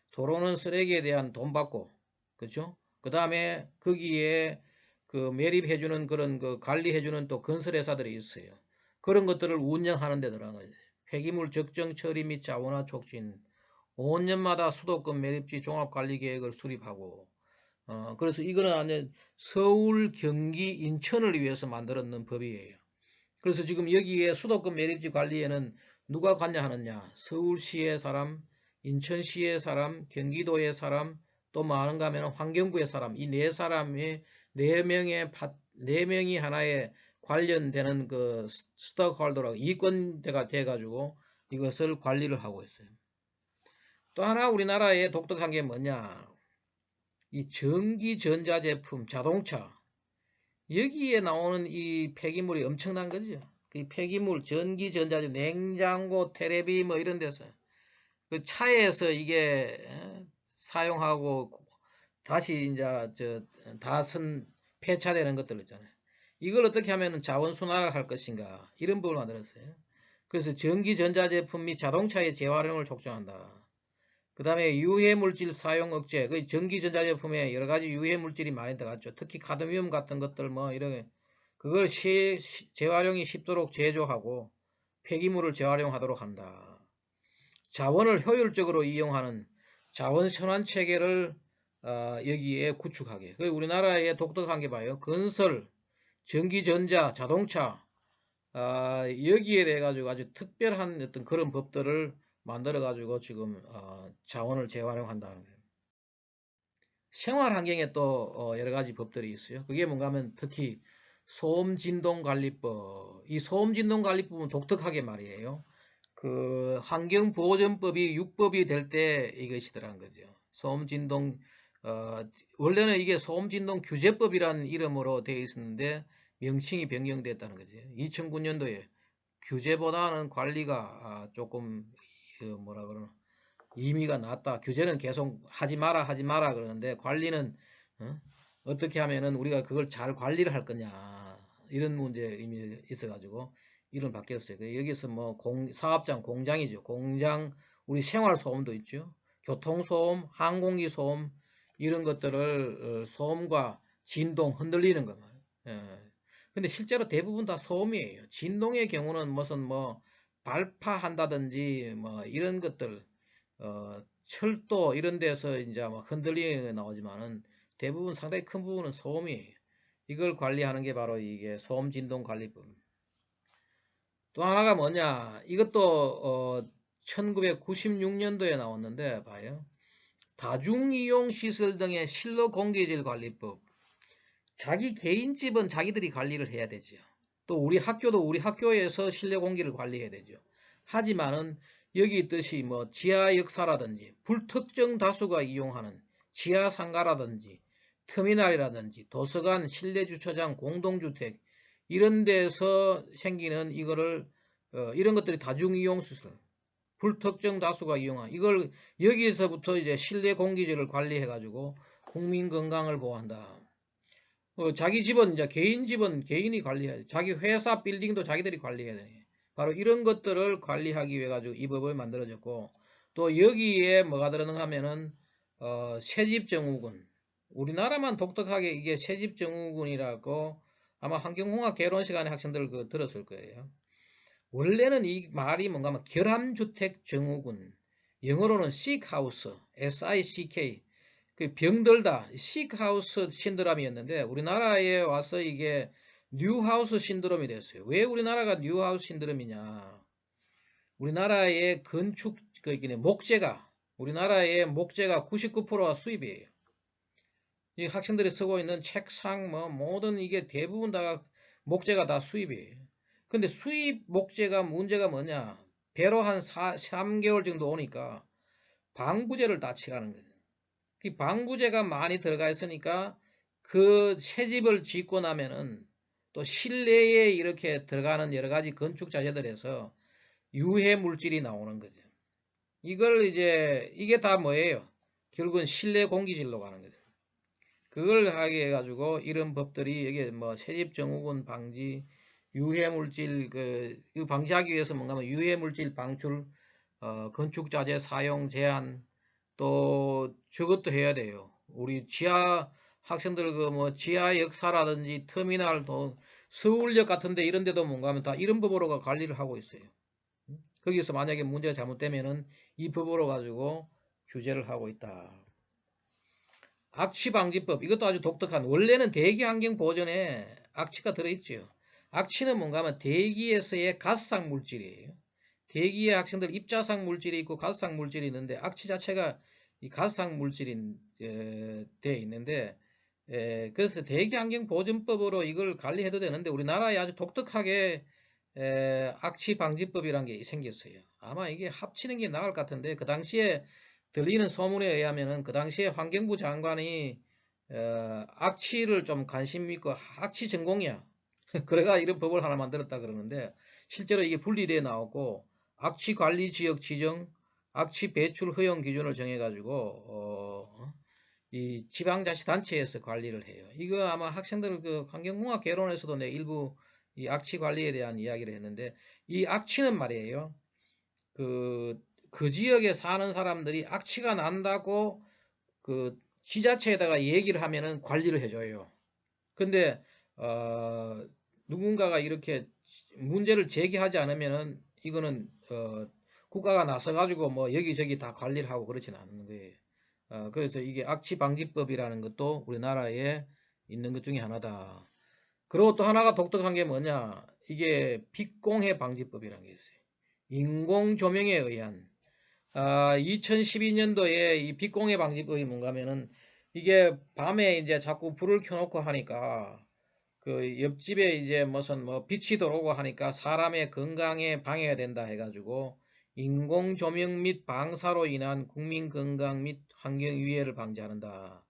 A: 도로는 쓰레기에 대한 돈 받고 그렇죠? 그 다음에 거기에 매립해주는 그런 관리해주는 또 건설회사들이 있어요. 그런 것들을 운영하는 데 들어간 거죠. 폐기물 적정 처리 및 자원화 촉진 5년마다 수도권 매립지 종합관리계획을 수립하고 그래서 이거는 서울, 경기, 인천을 위해서 만들었는 법이에요. 그래서 지금 여기에 수도권 매립지 관리에는 누가 관여하느냐? 서울시의 사람, 인천시의 사람, 경기도의 사람, 또 많은가 하면 환경부의 사람, 이 네 사람이 네 명이 하나의 관련되는 그 스톡홀더라고 이권대가 돼가지고 이것을 관리를 하고 있어요. 또 하나 우리나라에 독특한 게 뭐냐? 이 전기 전자제품, 자동차 여기에 나오는 이 폐기물이 엄청난 거죠. 그 폐기물, 전기 전자제품, 냉장고, 테레비 뭐 이런 데서 그 차에서 이게 사용하고 다시 이제 다선 폐차되는 것들 있잖아요. 이걸 어떻게 하면 자원 순환을 할 것인가 이런 부분을 만들었어요. 그래서 전기 전자제품 및 자동차의 재활용을 촉진한다. 그 다음에 유해물질 사용 억제, 그 전기전자제품에 여러 가지 유해물질이 많이 들어갔죠. 특히 카드뮴 같은 것들 뭐 이런 그걸 재활용이 쉽도록 제조하고 폐기물을 재활용하도록 한다. 자원을 효율적으로 이용하는 자원 선환 체계를 여기에 구축하게. 우리나라의 독특한 게 봐요. 건설, 전기전자, 자동차 여기에 대해 가지고 아주 특별한 어떤 그런 법들을 만들어 가지고 지금 자원을 재활용한다는 거예요. 생활 환경에 또 여러 가지 법들이 있어요. 그게 뭔가 하면 특히 소음진동관리법. 이 소음진동관리법은 독특하게 말이에요. 그 환경보전법이 육법이 될 때 이것이더란 거죠. 소음진동 원래는 이게 소음진동규제법이라는 이름으로 되어 있었는데 명칭이 변경됐다는 거죠. 2009년도에 규제보다는 관리가 조금 뭐라 그러나 의미가 낮다. 규제는 계속 하지 마라 하지 마라 그러는데 관리는 어떻게 하면은 우리가 그걸 잘 관리를 할 거냐 이런 문제 의미 있어가지고 이름 바뀌었어요. 여기서 뭐 사업장 공장이죠. 공장 우리 생활 소음도 있죠. 교통소음, 항공기 소음 이런 것들을 소음과 진동 흔들리는 것 말이에요. 예. 근데 실제로 대부분 다 소음이에요. 진동의 경우는 무슨 뭐 발파한다든지 뭐 이런 것들 철도 이런 데서 이제 막 흔들리는 게 나오지만은 대부분 상당히 큰 부분은 소음이에요. 이걸 관리하는 게 바로 이게 소음 진동 관리법. 또 하나가 뭐냐? 이것도 1996년도에 나왔는데 봐요. 다중이용 시설 등의 실내 공기질 관리법. 자기 개인 집은 자기들이 관리를 해야 되죠. 또 우리 학교도 우리 학교에서 실내 공기를 관리해야 되죠. 하지만은 여기 있듯이 뭐 지하 역사라든지 불특정 다수가 이용하는 지하 상가라든지 터미널이라든지 도서관, 실내 주차장, 공동주택 이런 데서 생기는 이거를 이런 것들이 다중이용 시설 불특정 다수가 이용한 이걸 여기에서부터 이제 실내 공기질을 관리해 가지고 국민 건강을 보호한다. 자기 집은 이제 개인 집은 개인이 관리해야 돼. 자기 회사 빌딩도 자기들이 관리해야 돼. 바로 이런 것들을 관리하기 위해 가지고 이 법을 만들어졌고 또 여기에 뭐가 들어가는 하면은 새집정후군 우리나라만 독특하게 이게 새집정후군이라고 아마 환경공학 개론 시간에 학생들 그 들었을 거예요. 원래는 이 말이 뭔가 하면 결함주택 정후군 영어로는 sickhouse S-I-C-K 그 병들다 시크하우스 신드롬이었는데 우리나라에 와서 이게 뉴하우스 신드롬이 됐어요. 왜 우리나라가 뉴하우스 신드롬이냐? 우리나라의 건축 목재가 우리나라의 목재가 99%가 수입이에요. 이 학생들이 쓰고 있는 책상 뭐 모든 이게 대부분 다 목재가 다 수입이에요. 근데 수입 목재가 문제가 뭐냐? 배로 한 3개월 정도 오니까 방부제를 다 칠하는 거예요. 그 방부제가 많이 들어가 있으니까 그 새집을 짓고 나면은 또 실내에 이렇게 들어가는 여러 가지 건축 자재들에서 유해 물질이 나오는 거죠. 이걸 이제 이게 다 뭐예요? 결국은 실내 공기질로 가는 거죠. 그걸 하게 해가지고 이런 법들이 이게 뭐 새집 증후군 방지, 유해 물질 이거 방지하기 위해서 뭔가 뭐 유해 물질 방출, 건축 자재 사용 제한 또 저것도 해야 돼요. 우리 지하 학생들 그 뭐 지하 역사라든지 터미널도 서울역 같은데 이런 데도 뭔가 하면 다 이런 법으로 관리를 하고 있어요. 거기서 만약에 문제가 잘못되면은 이 법으로 가지고 규제를 하고 있다. 악취방지법 이것도 아주 독특한 원래는 대기환경 보전에 악취가 들어있죠. 악취는 뭔가 하면 대기에서의 가스상 물질이에요. 대기에 학생들 입자상 물질이 있고 가스상 물질이 있는데 악취 자체가 이 가스상 물질인 돼 있는데 그래서 대기환경보존법으로 이걸 관리해도 되는데 우리나라에 아주 독특하게 악취 방지법이란 게 생겼어요. 아마 이게 합치는 게 나을 것 같은데 그 당시에 들리는 소문에 의하면은 그 당시에 환경부 장관이 악취를 좀 관심 있고 악취 전공이야. 그래가 이런 법을 하나 만들었다 그러는데 실제로 이게 분리되어 나왔고 악취 관리 지역 지정, 악취 배출 허용 기준을 정해가지고 이 지방자치단체에서 관리를 해요. 이거 아마 학생들 그 환경공학 개론에서도 내 일부 이 악취 관리에 대한 이야기를 했는데 이 악취는 말이에요. 그 지역에 사는 사람들이 악취가 난다고 그 지자체에다가 얘기를 하면은 관리를 해줘요. 근데 누군가가 이렇게 문제를 제기하지 않으면은 이거는 국가가 나서 가지고 뭐 여기저기 다 관리를 하고 그렇지는 않는 거예요. 그래서 이게 악취 방지법이라는 것도 우리나라에 있는 것 중에 하나다. 그리고 또 하나가 독특한 게 뭐냐? 이게 빛공해 방지법이라는 게 있어요. 인공 조명에 의한 2012년도에 이 빛공해 방지법이 뭔가 하면은 이게 밤에 이제 자꾸 불을 켜놓고 하니까 그 옆집에 이제 무슨 뭐 빛이 들어오고 하니까 사람의 건강에 방해가 된다 해가지고 인공 조명 및 방사로 인한 국민 건강 및 환경 위해를 방지한다.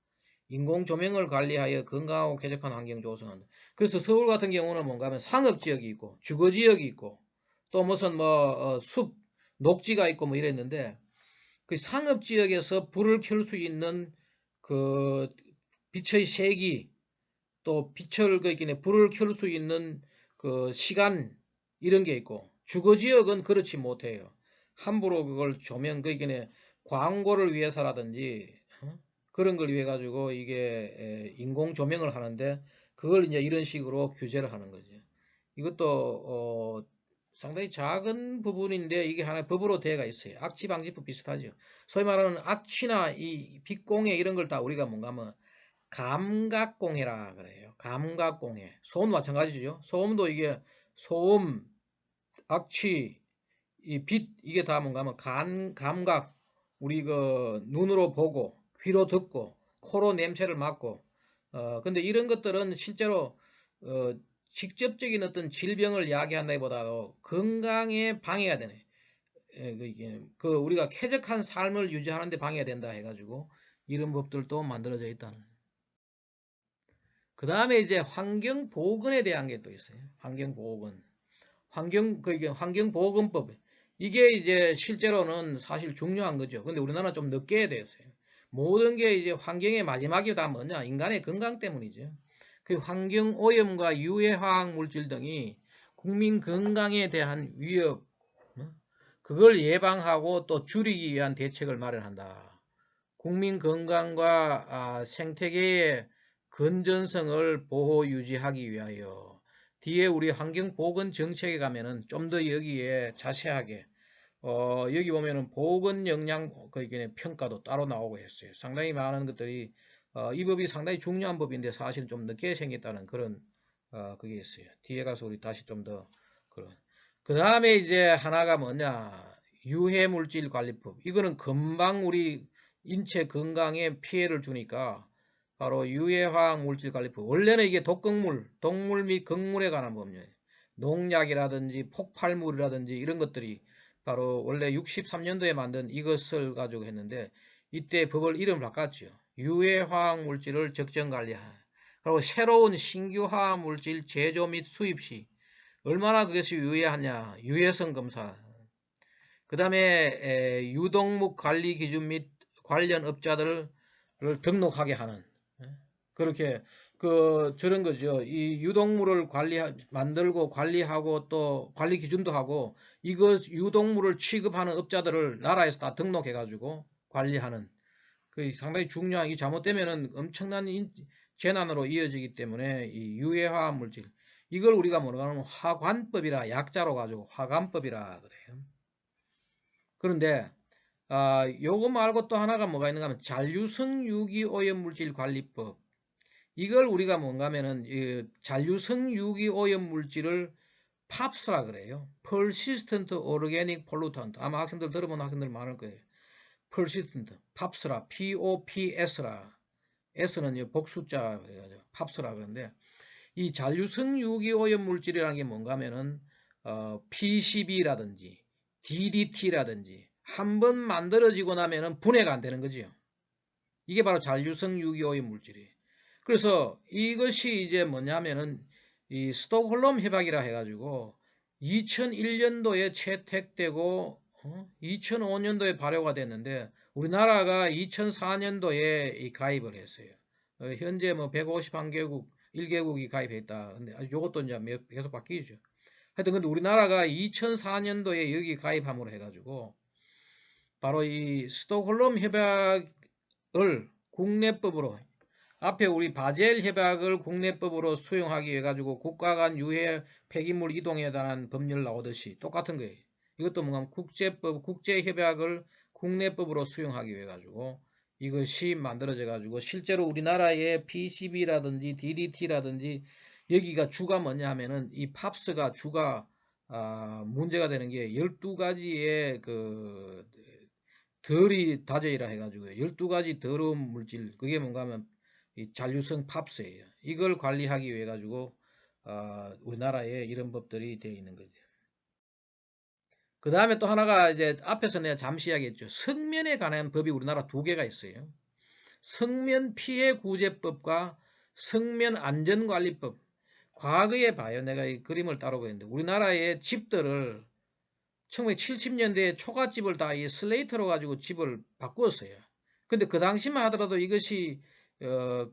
A: 인공 조명을 관리하여 건강하고 쾌적한 환경 조성한다. 그래서 서울 같은 경우는 뭔가 하면 상업 지역이 있고 주거 지역이 있고 또 무슨 뭐 숲, 녹지가 있고 뭐 이랬는데 그 상업 지역에서 불을 켤 수 있는 그 빛의 세기 또 빛을 불을 켤 수 있는 그 시간 이런 게 있고 주거 지역은 그렇지 못해요. 함부로 그걸 조명 광고를 위해서라든지 그런 걸 위해 가지고 이게 인공 조명을 하는데 그걸 이제 이런 식으로 규제를 하는 거죠. 이것도 상당히 작은 부분인데 이게 하나의 법으로 되어가 있어요. 악취 방지법 비슷하죠. 소위 말하는 악취나 이 빛공해 이런 걸 다 우리가 뭔가 하면 감각공해라 그래요. 감각공해. 소음 마찬가지죠. 소음도 이게 소음, 악취, 이 빛 이게 다 뭔가 하면 감각 우리 그 눈으로 보고 귀로 듣고 코로 냄새를 맡고 근데 이런 것들은 실제로 어 직접적인 어떤 질병을 야기한다기보다도 건강에 방해가 되네. 그 우리가 쾌적한 삶을 유지하는 데 방해가 된다 해가지고 이런 법들도 만들어져 있다는. 그 다음에 이제 환경보건에 대한 게 또 있어요. 환경보건. 환경보건법. 이게 이제 실제로는 사실 중요한 거죠. 근데 우리나라는 좀 늦게 됐어요. 모든 게 이제 환경의 마지막이 다 뭐냐? 인간의 건강 때문이죠. 그 환경오염과 유해화학 물질 등이 국민 건강에 대한 위협, 그걸 예방하고 또 줄이기 위한 대책을 마련한다. 국민 건강과 생태계의 건전성을 보호 유지하기 위하여 뒤에 우리 환경보건 정책에 가면은 좀 더 여기에 자세하게 여기 보면은 보건 영양 평가도 따로 나오고 했어요. 상당히 많은 것들이 이 법이 상당히 중요한 법인데 사실은 좀 늦게 생겼다는 그런 그게 있어요. 뒤에 가서 우리 다시 좀 더 그런. 그 다음에 이제 하나가 뭐냐 유해물질 관리법. 이거는 금방 우리 인체 건강에 피해를 주니까 바로 유해화학 물질 관리법. 원래는 이게 독극물, 동물 및 극물에 관한 법률이에요. 농약이라든지 폭발물이라든지 이런 것들이 바로 원래 63년도에 만든 이것을 가지고 했는데 이때 법을 이름을 바꿨죠. 유해화학 물질을 적정 관리하라. 그리고 새로운 신규 화학 물질 제조 및 수입 시 얼마나 그것이 유해하냐 유해성 검사. 그 다음에 유독목 관리 기준 및 관련 업자들을 등록하게 하는 그렇게 저런 거죠. 이 유독물을 만들고 관리하고 또 관리 기준도 하고 이거 유독물을 취급하는 업자들을 나라에서 다 등록해 가지고 관리하는 그 상당히 중요한 이 잘못되면은 엄청난 재난으로 이어지기 때문에 이 유해화학 물질 이걸 우리가 뭐라고 하면 화관법이라 약자로 가지고 화관법이라 그래요. 그런데 요거 말고 또 하나가 뭐가 있는가 하면 잔류성 유기오염물질 관리법. 이걸 우리가 뭔가 하면은 잔류성 유기오염 물질을 팝스라 그래요. Persistent Organic Pollutant. 아마 학생들 들어본 학생들 많을 거예요. Persistent, 팝스라, POPS라. S는 복숫자 팝스라 그러는데 이 잔류성 유기오염 물질이라는 게 뭔가 하면은 PCB라든지 DDT라든지 한번 만들어지고 나면은 분해가 안 되는 거지요. 이게 바로 잔류성 유기오염 물질이에요. 그래서 이것이 이제 뭐냐면은 이 스톡홀름 협약이라 해가지고 2001년도에 채택되고 2005년도에 발효가 됐는데 우리나라가 2004년도에 가입을 했어요. 현재 뭐 151개국 1개국이 가입했다. 근데 이것도 이제 계속 바뀌죠. 하여튼 근데 우리나라가 2004년도에 여기 가입함으로 해가지고 바로 이 스톡홀름 협약을 국내법으로 앞에 우리 바젤 협약을 국내법으로 수용하기 위해 가지고 국가 간 유해 폐기물 이동에 관한 법률 나오듯이 똑같은 거예요. 이것도 뭔가 국제법, 국제협약을 국내법으로 수용하기 위해 가지고 이것이 만들어져 가지고 실제로 우리나라의 PCB라든지 DDT라든지 여기가 주가 뭐냐 하면은 이 팝스가 주가 문제가 되는 게 12가지의 그 덜이 다져이라 해가지고 12가지 더러운 물질 그게 뭔가 하면 이 잔류성 팝스예요. 이걸 관리하기 위해 가지고 우리나라에 이런 법들이 되어 있는 거죠. 그 다음에 또 하나가 이제 앞에서 내가 잠시 이야기했죠. 성면에 관한 법이 우리나라 2개가 있어요. 성면 피해 구제법과 성면 안전관리법. 과거에 봐요. 내가 이 그림을 따로 보였는데 우리나라의 집들을 1970년대에 초가집을 다 이 슬레이트로 가지고 집을 바꾸었어요. 근데 그 당시만 하더라도 이것이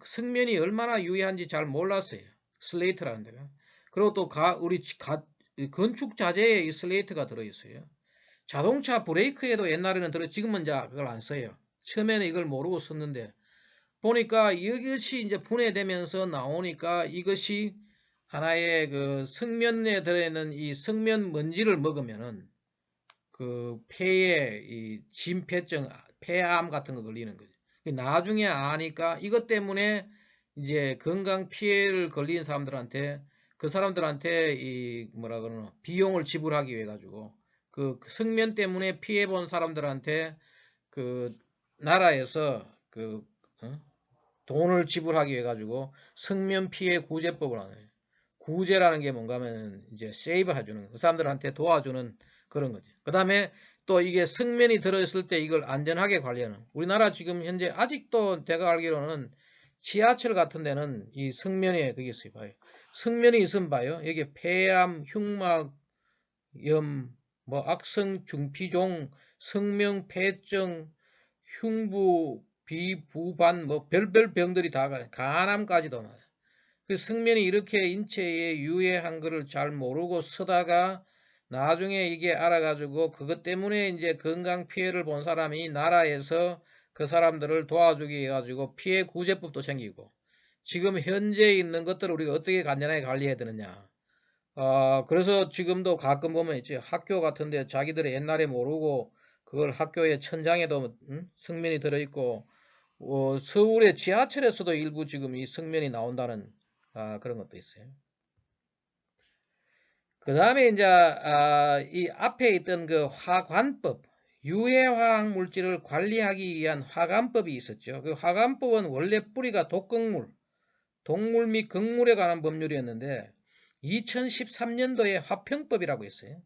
A: 성면이 얼마나 유해한지 잘 몰랐어요. 슬레이트라는 데가. 그리고 또 우리 건축 자재에 이 슬레이트가 들어있어요. 자동차 브레이크에도 옛날에는 지금은 이제 그걸 안 써요. 처음에는 이걸 모르고 썼는데 보니까 이것이 이제 분해되면서 나오니까 이것이 하나의 그 성면에 들어있는 이 성면 먼지를 먹으면은 그 폐에 이 심폐증, 폐암 같은 거 걸리는 거죠. 나중에 아니까 이것 때문에 이제 건강 피해를 걸린 사람들한테 그 사람들한테 이 뭐라 그러나 비용을 지불하기 위해 가지고 그 성면 때문에 피해 본 사람들한테 그 나라에서 그 돈을 지불하기 위해 가지고 성면 피해 구제법을 하는 거예요. 구제라는 게 뭔가 하면 이제 세이브 해주는 그 사람들한테 도와주는 그런 거죠. 그 다음에 또 이게 성면이 들어있을 때 이걸 안전하게 관리하는 우리나라 지금 현재 아직도 내가 알기로는 지하철 같은 데는 이 성면에 그게 있어요. 봐요. 성면이 있으면 봐요. 여기 폐암, 흉막염, 뭐 악성 중피종, 성명폐증, 흉부, 비부반 뭐 별별 병들이 다 가요. 간암까지도 나요. 그 성면이 이렇게 인체에 유해한 거를 잘 모르고 쓰다가 나중에 이게 알아가지고 그것 때문에 이제 건강 피해를 본 사람이 나라에서 그 사람들을 도와주기 해가지고 피해 구제법도 생기고 지금 현재 있는 것들을 우리가 어떻게 간단하게 관리해야 되느냐. 그래서 지금도 가끔 보면 있지 학교 같은데 자기들이 옛날에 모르고 그걸 학교의 천장에도 성면이 들어있고 서울의 지하철에서도 일부 지금 이 성면이 나온다는 그런 것도 있어요. 그 다음에 이제 이 앞에 있던 그 화관법, 유해화학 물질을 관리하기 위한 화관법이 있었죠. 그 화관법은 원래 뿌리가 독극물, 동물 및 극물에 관한 법률이었는데 2013년도에 화평법이라고 있어요.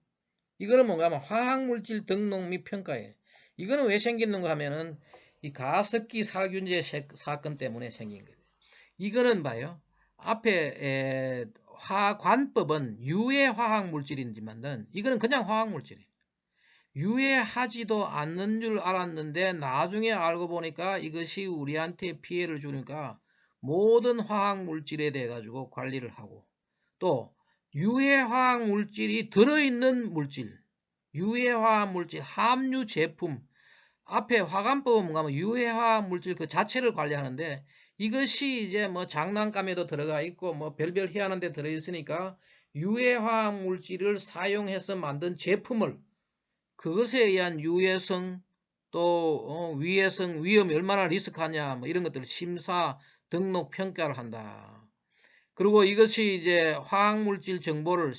A: 이거는 뭔가 하면 화학물질 등록 및 평가예요. 이거는 왜 생기는가 하면은 이 가습기 살균제 사건 때문에 생긴 거예요. 이거는 봐요. 앞에 화관법은 유해 화학물질이지만은 이거는 그냥 화학물질이에요. 유해하지도 않는 줄 알았는데 나중에 알고 보니까 이것이 우리한테 피해를 주니까 모든 화학물질에 대해 가지고 관리를 하고 또 유해화학물질이 들어있는 물질, 유해화학물질 함유 제품 앞에 화관법은 뭔가 하면 유해화학물질 그 자체를 관리하는데 이것이 이제 뭐 장난감에도 들어가 있고 뭐 별별 희한한 데 들어있으니까 유해화학물질을 사용해서 만든 제품을 그것에 의한 유해성 또 위해성 위험이 얼마나 리스크하냐 뭐 이런 것들을 심사 등록 평가를 한다. 그리고 이것이 이제 화학물질 정보를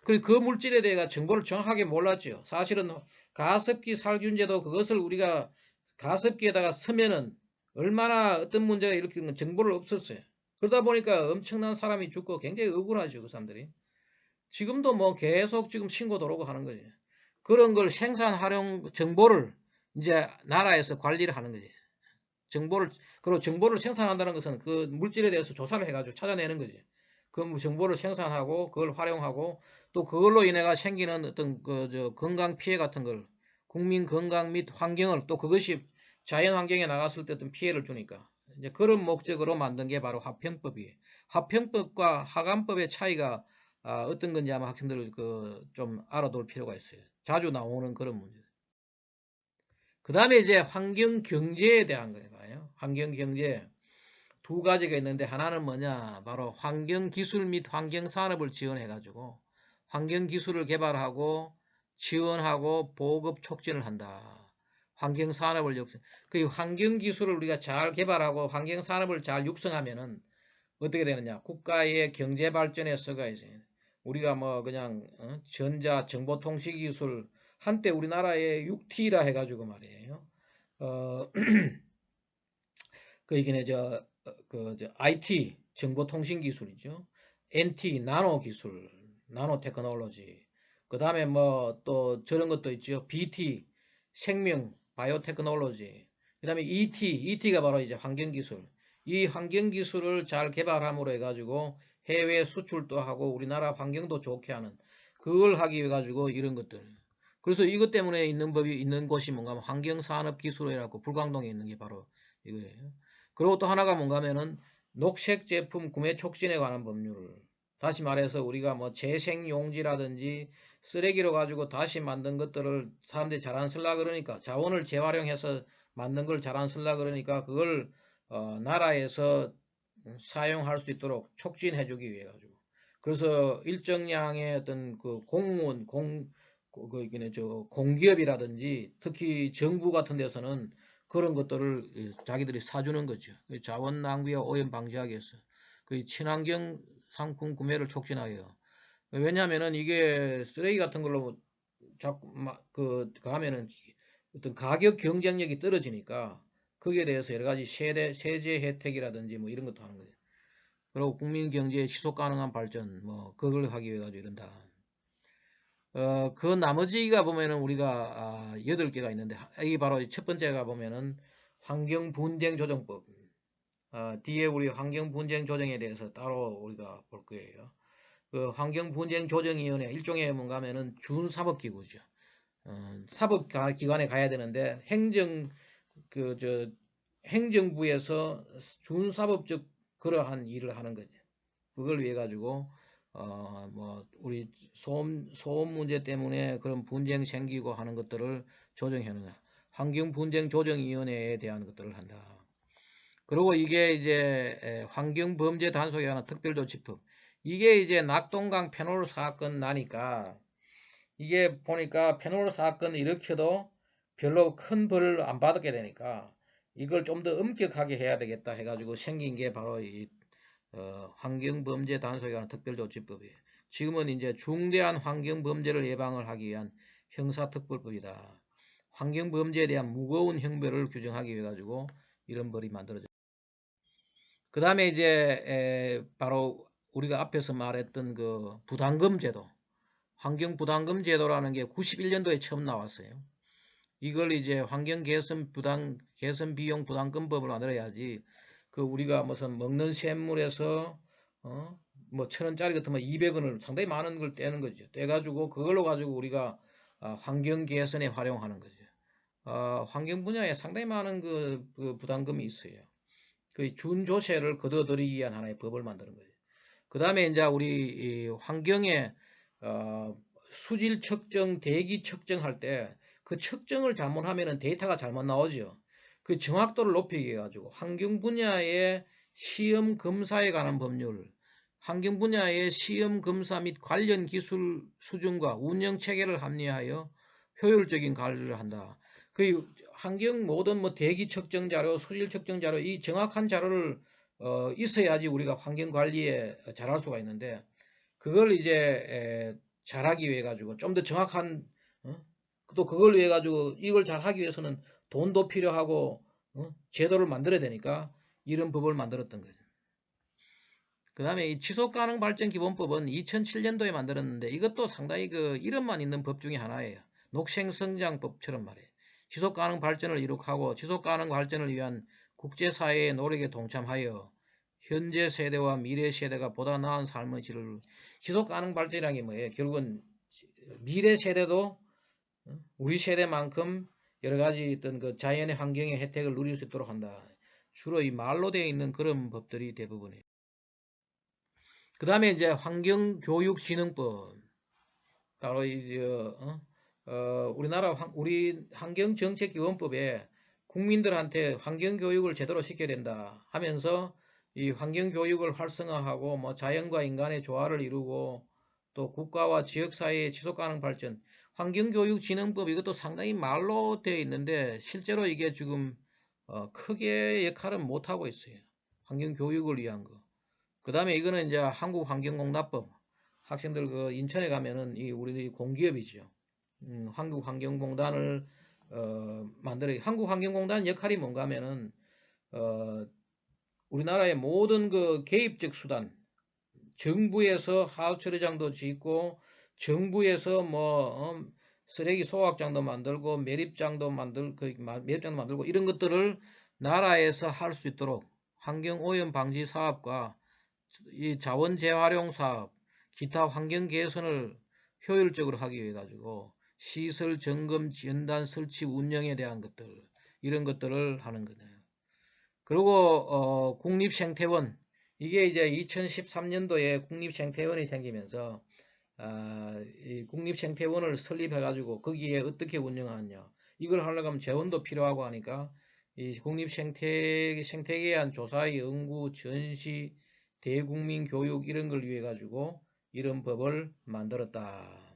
A: 그리고 그 물질에 대해 정보를 정확하게 몰랐죠. 사실은 가습기 살균제도 그것을 우리가 가습기에다가 쓰면은 얼마나 어떤 문제가 일으키는 정보를 없었어요. 그러다 보니까 엄청난 사람이 죽고 굉장히 억울하죠, 그 사람들이. 지금도 뭐 계속 지금 신고 들어오고 하는 거죠. 그런 걸 생산 활용 정보를 이제 나라에서 관리를 하는 거지. 그리고 정보를 생산한다는 것은 그 물질에 대해서 조사를 해가지고 찾아내는 거지. 그 정보를 생산하고 그걸 활용하고 또 그걸로 인해가 생기는 어떤 건강 피해 같은 걸 국민 건강 및 환경을 또 그것이 자연 환경에 나갔을 때 어떤 피해를 주니까 이제 그런 목적으로 만든 게 바로 화평법이에요. 화평법과 하간법의 차이가 어떤 건지 아마 학생들 좀 알아둘 필요가 있어요. 자주 나오는 그런 문제. 그 다음에 이제 환경 경제에 대한 거예요. 환경 경제 두 가지가 있는데 하나는 뭐냐? 바로 환경 기술 및 환경 산업을 지원해 가지고 환경 기술을 개발하고 지원하고 보급 촉진을 한다. 환경 산업을 그 환경 기술을 우리가 잘 개발하고 환경 산업을 잘 육성하면은 어떻게 되느냐? 국가의 경제 발전에 써가 있어요. 우리가 뭐 그냥 전자 정보통신 기술 한때 우리나라에 6T라 해가지고 말이에요. 그 이게 저 IT 정보통신 기술이죠. NT 나노 기술, 나노 테크놀로지. 그 다음에 뭐 또 저런 것도 있죠. BT 생명 바이오 테크놀로지. 그 다음에 ET가 바로 이제 환경 기술. 이 환경 기술을 잘 개발함으로 해가지고 해외 수출도 하고 우리나라 환경도 좋게 하는 그걸 하기 위해 가지고 이런 것들. 그래서 이것 때문에 있는 법이 있는 곳이 뭔가 하면 환경산업기술회라고 불광동에 있는 게 바로 이거예요. 그리고 또 하나가 뭔가 하면은 녹색 제품 구매 촉진에 관한 법률을 다시 말해서 우리가 뭐 재생용지라든지 쓰레기로 가지고 다시 만든 것들을 사람들이 잘 안 쓸라 그러니까 자원을 재활용해서 만든 걸 잘 안 쓸라 그러니까 그걸 나라에서 사용할 수 있도록 촉진해 주기 위해 가지고 그래서 일정량의 어떤 그 공무원 공기업이라든지 특히 정부 같은 데서는 그런 것들을 자기들이 사주는 거죠. 자원 낭비와 오염 방지하기 위해서 그 친환경 상품 구매를 촉진하여. 왜냐하면은 이게 쓰레기 같은 걸로 자꾸 그 가면은 어떤 가격 경쟁력이 떨어지니까 거기에 대해서 여러 가지 세제 혜택이라든지 뭐 이런 것도 하는 거죠. 그리고 국민 경제의 지속 가능한 발전 뭐 그걸 하기 위해 가지고 이런다. 그 나머지가 보면은 우리가 8개가 있는데 이게 바로 첫 번째가 보면은 환경분쟁조정법. 뒤에 우리 환경분쟁조정에 대해서 따로 우리가 볼 거예요. 그 환경분쟁조정위원회 일종의 뭔가 하면은 준사법기구죠. 사법기관에 가야 되는데 행정부에서 준사법적 그러한 일을 하는 거죠. 그걸 위해 가지고 뭐 우리 소음 문제 때문에 그런 분쟁 생기고 하는 것들을 조정하는 거야. 환경분쟁조정위원회에 대한 것들을 한다. 그리고 이게 이제 환경범죄 단속에 관한 특별조치법. 이게 이제 낙동강 페놀 사건 나니까 이게 보니까 페놀 사건을 일으켜도 별로 큰 벌을 안 받게 되니까 이걸 좀 더 엄격하게 해야 되겠다 해가지고 생긴 게 바로 이 환경범죄 단속에 관한 특별조치법이에요. 지금은 이제 중대한 환경범죄를 예방을 하기 위한 형사특별법이다. 환경범죄에 대한 무거운 형벌을 규정하기 위해 가지고 이런 벌이 만들어졌습니다. 그 다음에 이제 바로 우리가 앞에서 말했던 그 부담금 제도, 환경부담금 제도라는 게 91년도에 처음 나왔어요. 이걸 이제 개선 비용 부담금법을 만들어야지 그 우리가 무슨 먹는 샘물에서 뭐 1,000원짜리 같으면 200원을 상당히 많은 걸 떼는 거죠. 떼가지고 그걸로 가지고 우리가 환경 개선에 활용하는 거죠. 환경 분야에 상당히 많은 그 부담금이 있어요. 그 준조세를 거둬들이기 위한 하나의 법을 만드는 거죠. 그 다음에 이제 우리 환경에 수질 측정, 대기 측정할 때 그 측정을 잘못하면 데이터가 잘못 나오죠. 그 정확도를 높이기 위해 가지고 환경 분야의 시험 검사에 관한 법률, 환경 분야의 시험 검사 및 관련 기술 수준과 운영 체계를 합리하여 효율적인 관리를 한다. 그 환경 모든 뭐 대기 측정 자료, 수질 측정 자료 이 정확한 자료를 있어야지 우리가 환경 관리에 잘할 수가 있는데 그걸 이제 잘하기 위해 가지고 좀 더 정확한 또 그걸 위해 가지고 이걸 잘하기 위해서는 돈도 필요하고 제도를 만들어야 되니까 이런 법을 만들었던 거죠. 그 다음에 이 지속가능발전기본법은 2007년도에 만들었는데 이것도 상당히 그 이름만 있는 법 중에 하나예요. 녹색성장법처럼 말이에요. 지속가능 발전을 이룩하고 지속가능 발전을 위한 국제사회의 노력에 동참하여 현재 세대와 미래 세대가 보다 나은 삶의 질을 지속가능 발전이라는 게 뭐예요? 결국은 미래 세대도 우리 세대만큼 여러 가지 어떤 그 자연의 환경의 혜택을 누릴 수 있도록 한다. 주로 이 말로 되어 있는 그런 법들이 대부분이에요. 그 다음에 이제 환경교육진흥법. 바로 이제 우리나라 우리 환경정책기본법에 국민들한테 환경교육을 제대로 시켜야 된다 하면서 이 환경교육을 활성화하고 뭐 자연과 인간의 조화를 이루고 또 국가와 지역사회의 지속가능 발전 환경교육진흥법 이것도 상당히 말로 되어 있는데 실제로 이게 지금 크게 역할은 못하고 있어요. 환경교육을 위한 거. 그 다음에 이거는 이제 한국환경공단법. 학생들 그 인천에 가면은 이 우리 공기업이죠. 한국환경공단을 만들어. 한국환경공단 역할이 뭔가 하면은 우리나라의 모든 그 개입적 수단, 정부에서 하우처리장도 짓고 정부에서 뭐 쓰레기 소각장도 만들고 매립장도 만들고 이런 것들을 나라에서 할 수 있도록 환경오염 방지 사업과 이 자원 재활용 사업, 기타 환경 개선을 효율적으로 하기 위해 가지고 시설 점검, 진단, 설치, 운영에 대한 것들 이런 것들을 하는 거네요. 그리고 국립생태원 이게 이제 2013년도에 국립생태원이 생기면서 이 국립생태원을 설립해 가지고 거기에 어떻게 운영하느냐 이걸 하려고 하면 재원도 필요하고 하니까 이 국립생태계에 대한 조사의 연구, 전시, 대국민 교육 이런 걸 위해 가지고 이런 법을 만들었다.